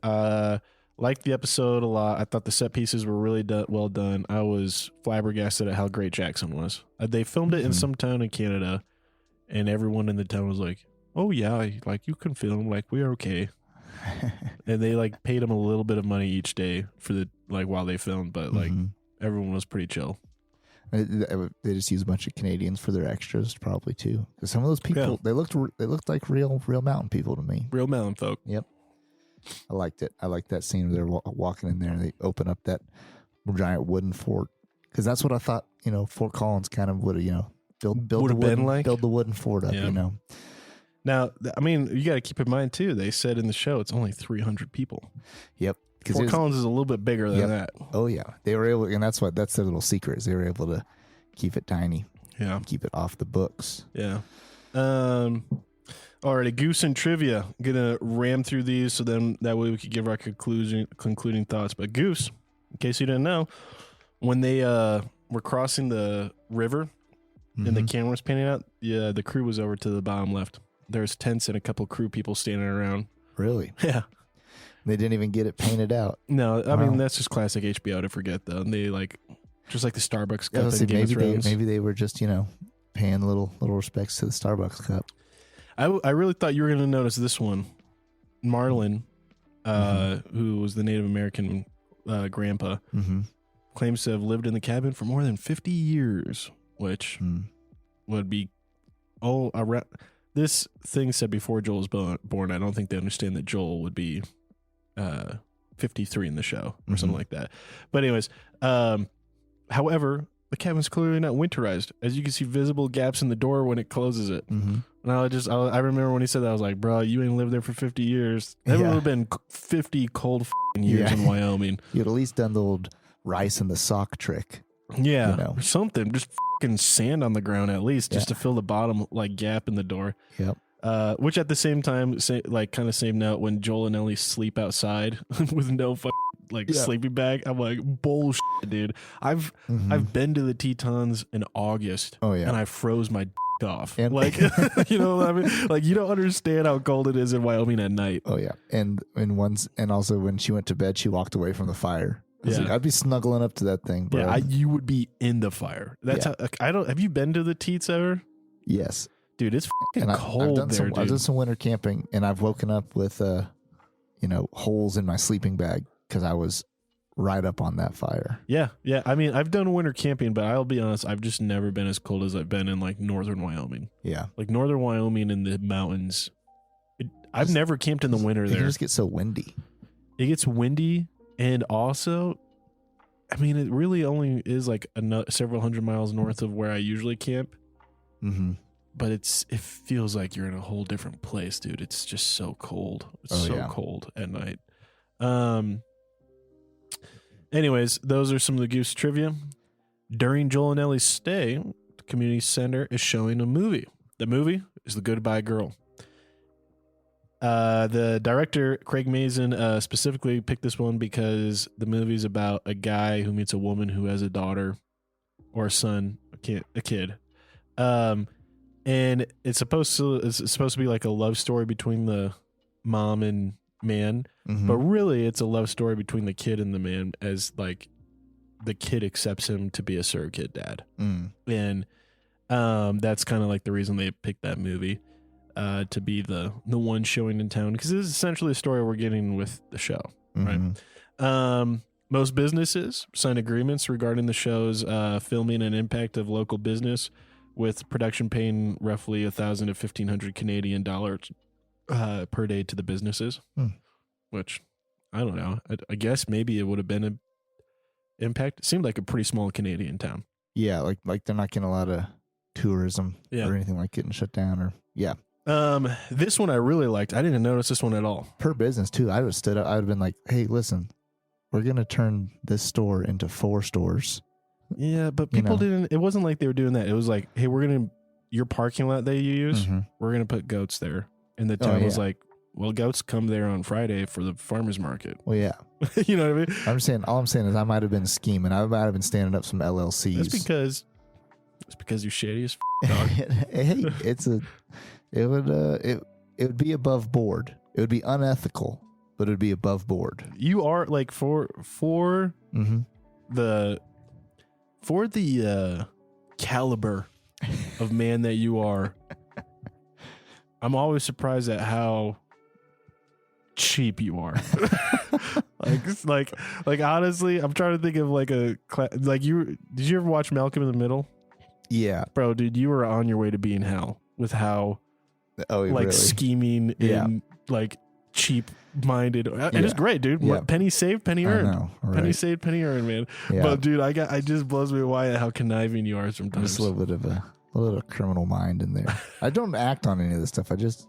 Liked the episode a lot. I thought the set pieces were really well done. I was flabbergasted at how great Jackson was. They filmed it in some town in Canada, and everyone in the town was like, "Oh yeah, like you can film. Like we're okay." And they like paid him a little bit of money each day for the like while they filmed, but like everyone was pretty chill. They just use a bunch of Canadians for their extras, probably too. Because some of those people, they looked like real mountain people to me. Real mountain folk. Yep, I liked it. I liked that scene where they're walking in there and they open up that giant wooden fort. Because that's what I thought. Fort Collins kind of would have build the wooden fort up. Yeah. Now, I mean, you got to keep in mind too. They said in the show it's only 300 people. Yep. Fort Collins is a little bit bigger than that. Oh yeah, they were able, and that's their little secret is they were able to keep it tiny. Yeah, keep it off the books. Yeah. Alrighty, Goose and trivia. I'm gonna ram through these so then that way we could give our concluding thoughts. But Goose, in case you didn't know, when they were crossing the river and the camera was panning out, the crew was over to the bottom left. There's tents and a couple crew people standing around. Really? Yeah. They didn't even get it painted out. No, I mean that's just classic HBO to forget though. And they like just like the Starbucks cup in Game of Thrones. Maybe they were just paying little respects to the Starbucks cup. I really thought you were going to notice this one. Marlin, who was the Native American grandpa, claims to have lived in the cabin for more than 50 years, which would be this thing said before Joel was born. I don't think they understand that Joel would be 53 in the show or something like that. But anyways, however, the cabin's clearly not winterized, as you can see visible gaps in the door when it closes it. And I remember when he said that, I was like, bro, you ain't lived there for 50 years. That would have been 50 cold years in Wyoming. You'd at least done the old rice and the sock trick. Yeah, or something. Just fucking sand on the ground at least, just to fill the bottom like gap in the door. Yep. Which at the same time, same note, when Joel and Ellie sleep outside with no sleeping bag, I'm like, bullshit, dude. I've been to the Tetons in August, and I froze my off. And, you know what I mean? Like, you don't understand how cold it is in Wyoming at night. Oh yeah, and also when she went to bed, she walked away from the fire. I'd be snuggling up to that thing, bro. Yeah, you would be in the fire. That's how. Have you been to the Teats ever? Yes. Dude, it's fucking cold there, dude. I've done some winter camping, and I've woken up with, holes in my sleeping bag because I was right up on that fire. Yeah. I mean, I've done winter camping, but I'll be honest, I've just never been as cold as I've been in like northern Wyoming. Yeah, like northern Wyoming in the mountains. I've never camped in the winter there. It just gets so windy. It gets windy, and also, I mean, it really only is like several hundred miles north of where I usually camp. But it feels like you're in a whole different place, dude. It's just so cold. It's cold at night. Anyways, those are some of the Goose trivia. During Joel and Ellie's stay, the community center is showing a movie. The movie is The Goodbye Girl. The director, Craig Mazin, specifically picked this one because the movie's about a guy who meets a woman who has a daughter or a son, a kid. And it's supposed to be like a love story between the mom and man, but really it's a love story between the kid and the man, as like the kid accepts him to be a surrogate dad. And That's kind of like the reason they picked that movie to be the one showing in town, because this is essentially a story we're getting with the show, right? Most businesses sign agreements regarding the show's filming and impact of local business, with production paying roughly 1,000 to 1,500 Canadian dollars per day to the businesses, which I don't know. I guess maybe it would have been an impact. It seemed like a pretty small Canadian town. Yeah, like they're not getting a lot of tourism or anything like getting shut down or This one I really liked. I didn't notice this one at all. Per business too. I would have stood up. I would have been like, "Hey, listen, we're gonna turn this store into 4 stores." Yeah, but people didn't. It wasn't like they were doing that. It was like, "Hey, we're gonna your parking lot that you use. We're gonna put goats there." And the town was like, "Well, goats come there on Friday for the farmers market." Well, yeah. You know what I mean? All I'm saying is I might have been scheming. I might have been standing up some LLCs. That's because you're shady as dog. Hey, it would be above board. It would be unethical, but it would be above board. You are like for the caliber of man that you are. I'm always surprised at how cheap you are. like honestly, I'm trying to think of like did you ever watch Malcolm in the Middle? Yeah, bro, dude, you were on your way to being hell with how really? Scheming and like cheap minded. It was great, dude. Yeah. Penny saved, penny earned. Know, right? Penny saved, penny earned, man. Yeah. But dude, I just blows me away at how conniving you are sometimes. Just a little bit of a little criminal mind in there. I don't act on any of this stuff. I just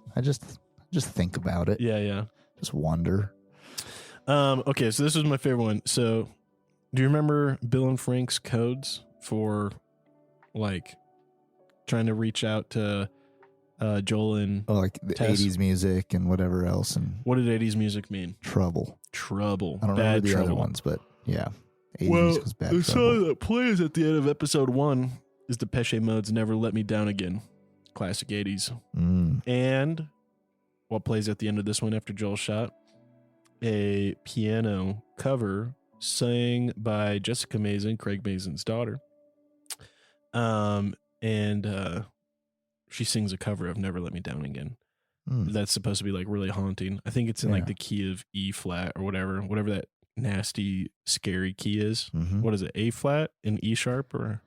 think about it. Yeah. Just wonder. Okay, so this was my favorite one. So, do you remember Bill and Frank's codes for like trying to reach out to Joel and like the Tess? 80s music and whatever else? And what did 80s music mean? Trouble. I don't remember the other ones, but yeah. 80s music was bad. The song that plays at the end of episode 1 is Depeche Mode's "Never Let Me Down Again," classic 80s. And what plays at the end of this one after Joel's shot? A piano cover sang by Jessica Mason, Craig Mason's daughter. And she sings a cover of "Never Let Me Down Again." That's supposed to be like really haunting. I think it's in like the key of E flat or whatever that nasty, scary key is. What is it? A flat and E sharp or?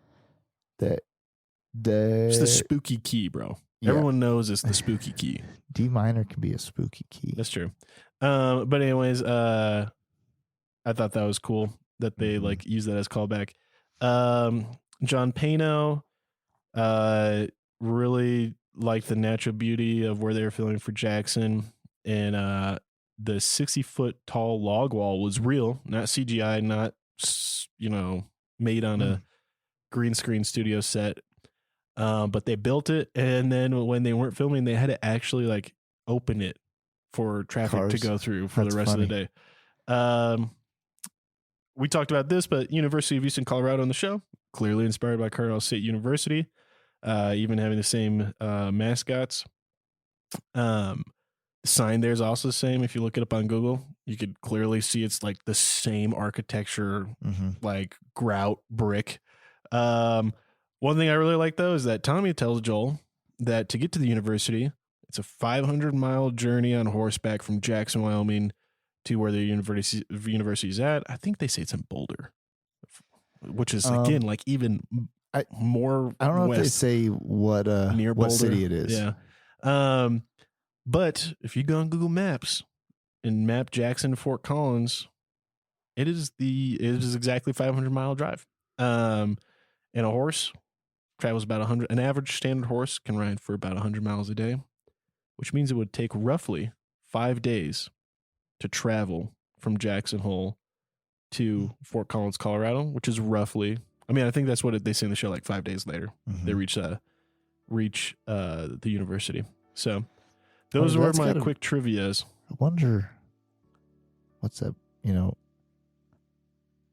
It's the spooky key, bro. Yeah. Everyone knows it's the spooky key. D minor can be a spooky key. That's true. But anyways, I thought that was cool that they like use that as callback. John Pano really liked the natural beauty of where they were filming for Jackson, and the 60-foot tall log wall was real, not CGI, not made on a green screen studio set. But they built it, and then when they weren't filming, they had to actually like open it for traffic to go through for the rest of the day. We talked about this, but University of Eastern Colorado on the show, clearly inspired by Colorado State University, even having the same mascots. The sign there is also the same. If you look it up on Google, you could clearly see it's like the same architecture, like grout brick. One thing I really like, though, is that Tommy tells Joel that to get to the university, it's a 500-mile journey on horseback from Jackson, Wyoming, to where the university's at. I think they say it's in Boulder, which is, again, like even more I don't know west, if they say what near what Boulder. city it is. Yeah. But if you go on Google Maps and map Jackson to Fort Collins, it is exactly 500-mile drive. And a horse travels about 100. An average standard horse can ride for about 100 miles a day, which means it would take roughly 5 days to travel from Jackson Hole to Fort Collins, Colorado, which is roughly, I think that's what they say in the show, like 5 days later, they reach the university. So those were my quick trivias. I wonder what's that,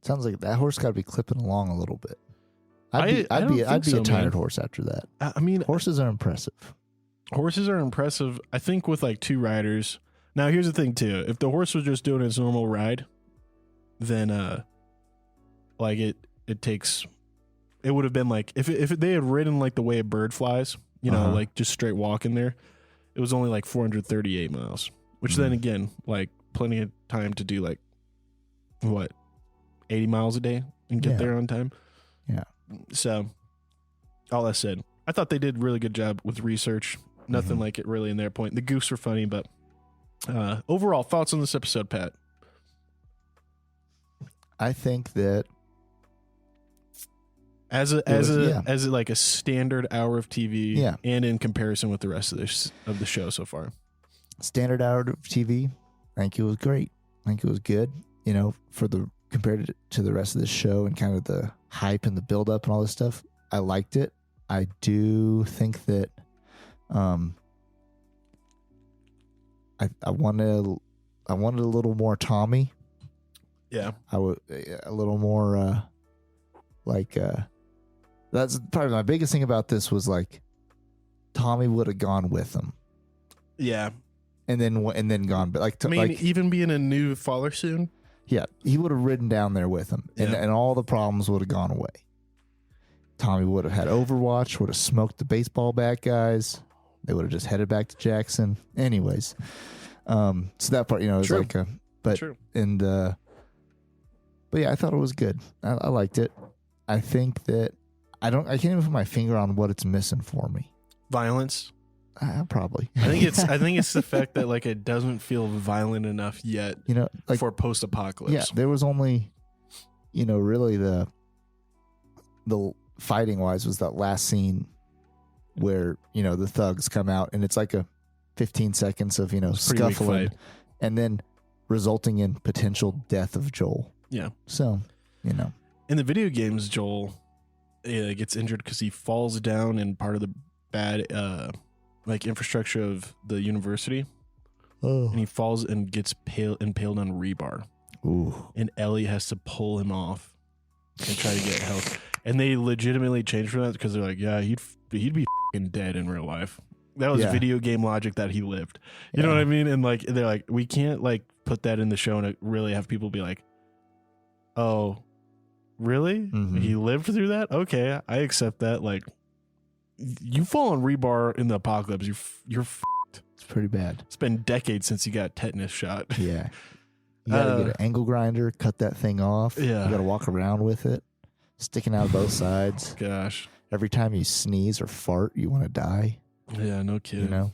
sounds like that horse got to be clipping along a little bit. I'd be a tired horse after that. Horses are impressive. Horses are impressive. I think with like 2 riders. Now here's the thing too. If the horse was just doing its normal ride, then like it takes it would have been like if they had ridden like the way a bird flies, you know, like just straight walking there, it was only like 438 miles, which then again, like plenty of time to do like what 80 miles a day and get there on time. Yeah. So all that said, I thought they did a really good job with research. Nothing like it really in their point. The goofs were funny, but overall thoughts on this episode, Pat? I think that as like a standard hour of TV, and in comparison with the rest of the show so far, standard hour of TV, I think it was great. I think it was good. You know, compared to the rest of the show and kind of the hype and the build up and all this stuff, I liked it. I do think that I wanted a little more Tommy. Yeah, I would a little more that's probably my biggest thing about this was like Tommy would have gone with him. Yeah, and then gone, but like I mean, even being a new father soon. Yeah, he would have ridden down there with him, and all the problems would have gone away. Tommy would have had Overwatch, would have smoked the baseball bat guys. They would have just headed back to Jackson. Anyways, so that part, you know, is like but yeah, I thought it was good. I liked it. I think that I can't even put my finger on what it's missing for me. Violence. Probably. I think it's the fact that like it doesn't feel violent enough yet. You know, like for post-apocalypse. Yeah, there was only, you know, really the fighting wise was that last scene where, you know, the thugs come out and it's like a 15 seconds of, you know, scuffling and then resulting in potential death of Joel. Yeah. So, you know, in the video games, Joel gets injured because he falls down in part of the bad like infrastructure of the university. Oh. And he falls and gets impaled on rebar. Ooh. And Ellie has to pull him off and try to get help. And they legitimately changed for that because they're like, yeah, he'd be f***ing dead in real life. That was video game logic that he lived. You know what I mean? And like they're like, we can't like put that in the show and really have people be like, oh, really? Mm-hmm. He lived through that? Okay, I accept that. Like, you fall on rebar in the apocalypse, you're f***ed. It's pretty bad. It's been decades since you got tetanus shot. Yeah. You gotta get an angle grinder, cut that thing off. Yeah. You gotta walk around with it, sticking out both sides. Gosh. Every time you sneeze or fart, you want to die. Yeah, no kidding. You know?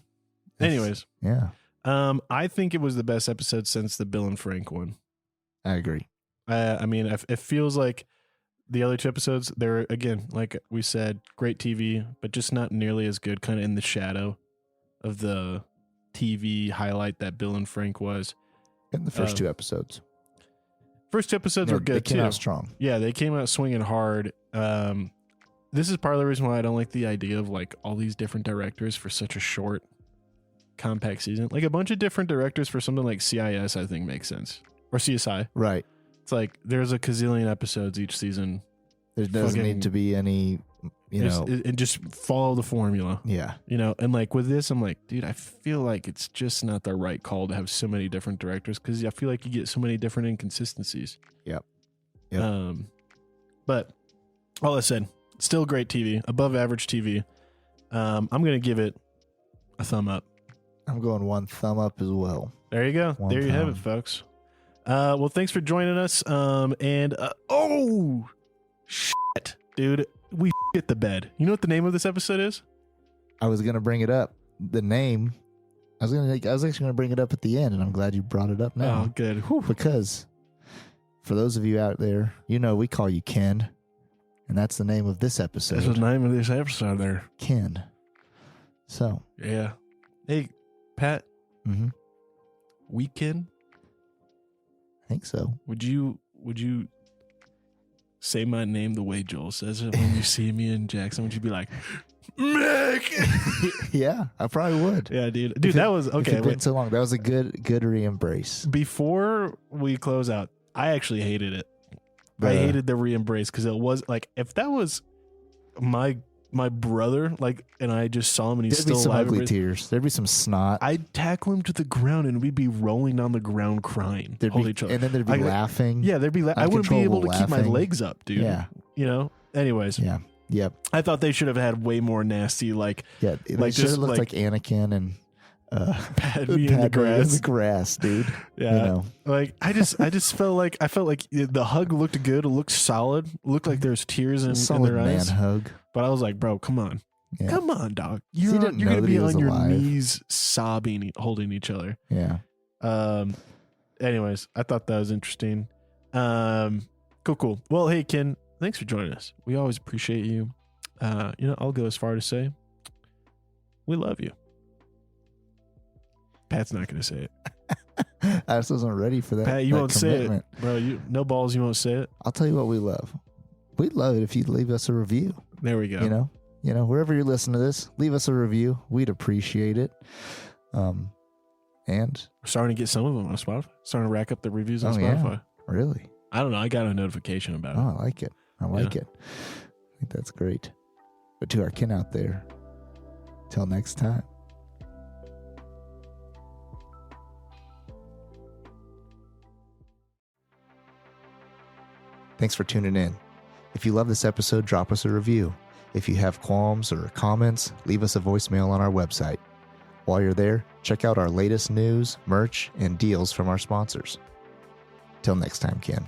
Anyways. Yeah. I think it was the best episode since the Bill and Frank one. I agree. I mean, it feels like the other two episodes, they're, again, like we said, great TV, but just not nearly as good, kind of in the shadow of the TV highlight that Bill and Frank was. In the first two episodes. First two episodes were good, too. They came out strong. Yeah, they came out swinging hard. This is part of the reason why I don't like the idea of, like, all these different directors for such a short, compact season. Like, a bunch of different directors for something like CIS, I think, makes sense. Or CSI. Right. It's like there's a gazillion episodes each season. There doesn't need to be any, you know. And just follow the formula. Yeah. You know, and like with this, I'm like, dude, I feel like it's just not the right call to have so many different directors because I feel like you get so many different inconsistencies. Yep. But all I said, still great TV, above average TV. I'm going to give it a thumb up. I'm going one thumb up as well. There you go. There you have it, folks. Well, thanks for joining us. Oh, shit, dude, we hit the bed. You know what the name of this episode is? I was gonna bring it up. The name. I was actually gonna bring it up at the end, and I'm glad you brought it up now. Oh, good. Whew. Because for those of you out there, you know we call you Ken, and that's the name of this episode. That's the name of this episode. There, Ken. So yeah. Hey, Pat. Mm-hmm. Weekend. I think so. Would you say my name the way Joel says it when you see me in Jackson? Would you be like, Mick? Yeah, I probably would. Yeah, dude. Dude, that was okay. It's been so long. That was a good re-embrace. Before we close out, I actually hated it. I hated the re-embrace because it was like if that was my brother, like, and I just saw him and he's still alive. There'd be some ugly tears. There'd be some snot. I'd tackle him to the ground and we'd be rolling down the ground crying. Hold each other. And then there'd be laughing. Yeah, there'd be I wouldn't be able to keep my legs up, dude. Yeah. You know? Anyways, Yeah. Yep. I thought they should have had way more nasty, like Yeah. It Like, should just have looked like- like Anakin and Padme in the grass. dude. Yeah. You know. Like I just felt like the hug looked good. It looked solid. It looked like there's tears in Solid their man eyes. hug. But I was like, bro, come on. Yeah. Come on, dog. He You're didn't know gonna that be he was on your alive. knees sobbing, holding each other. Yeah. Anyways, I thought that was interesting. Cool. Well, hey Ken, thanks for joining us. We always appreciate you. I'll go as far to say we love you. Pat's not gonna say it. I just wasn't ready for that. Pat, you that won't commitment. say it, bro. You no balls. You won't say it. I'll tell you what we love. We'd love it if you'd leave us a review. There we go. You know, wherever you're listening to this, leave us a review. We'd appreciate it. And We're starting to get some of them on Spotify. Starting to rack up the reviews on Oh, yeah. Spotify. really, I don't know. I got a notification about it. I like it. I like it. I think that's great. But to our kin out there, till next time. Thanks for tuning in. If you love this episode, drop us a review. If you have qualms or comments, leave us a voicemail on our website. While you're there, check out our latest news, merch, and deals from our sponsors. Till next time, Ken.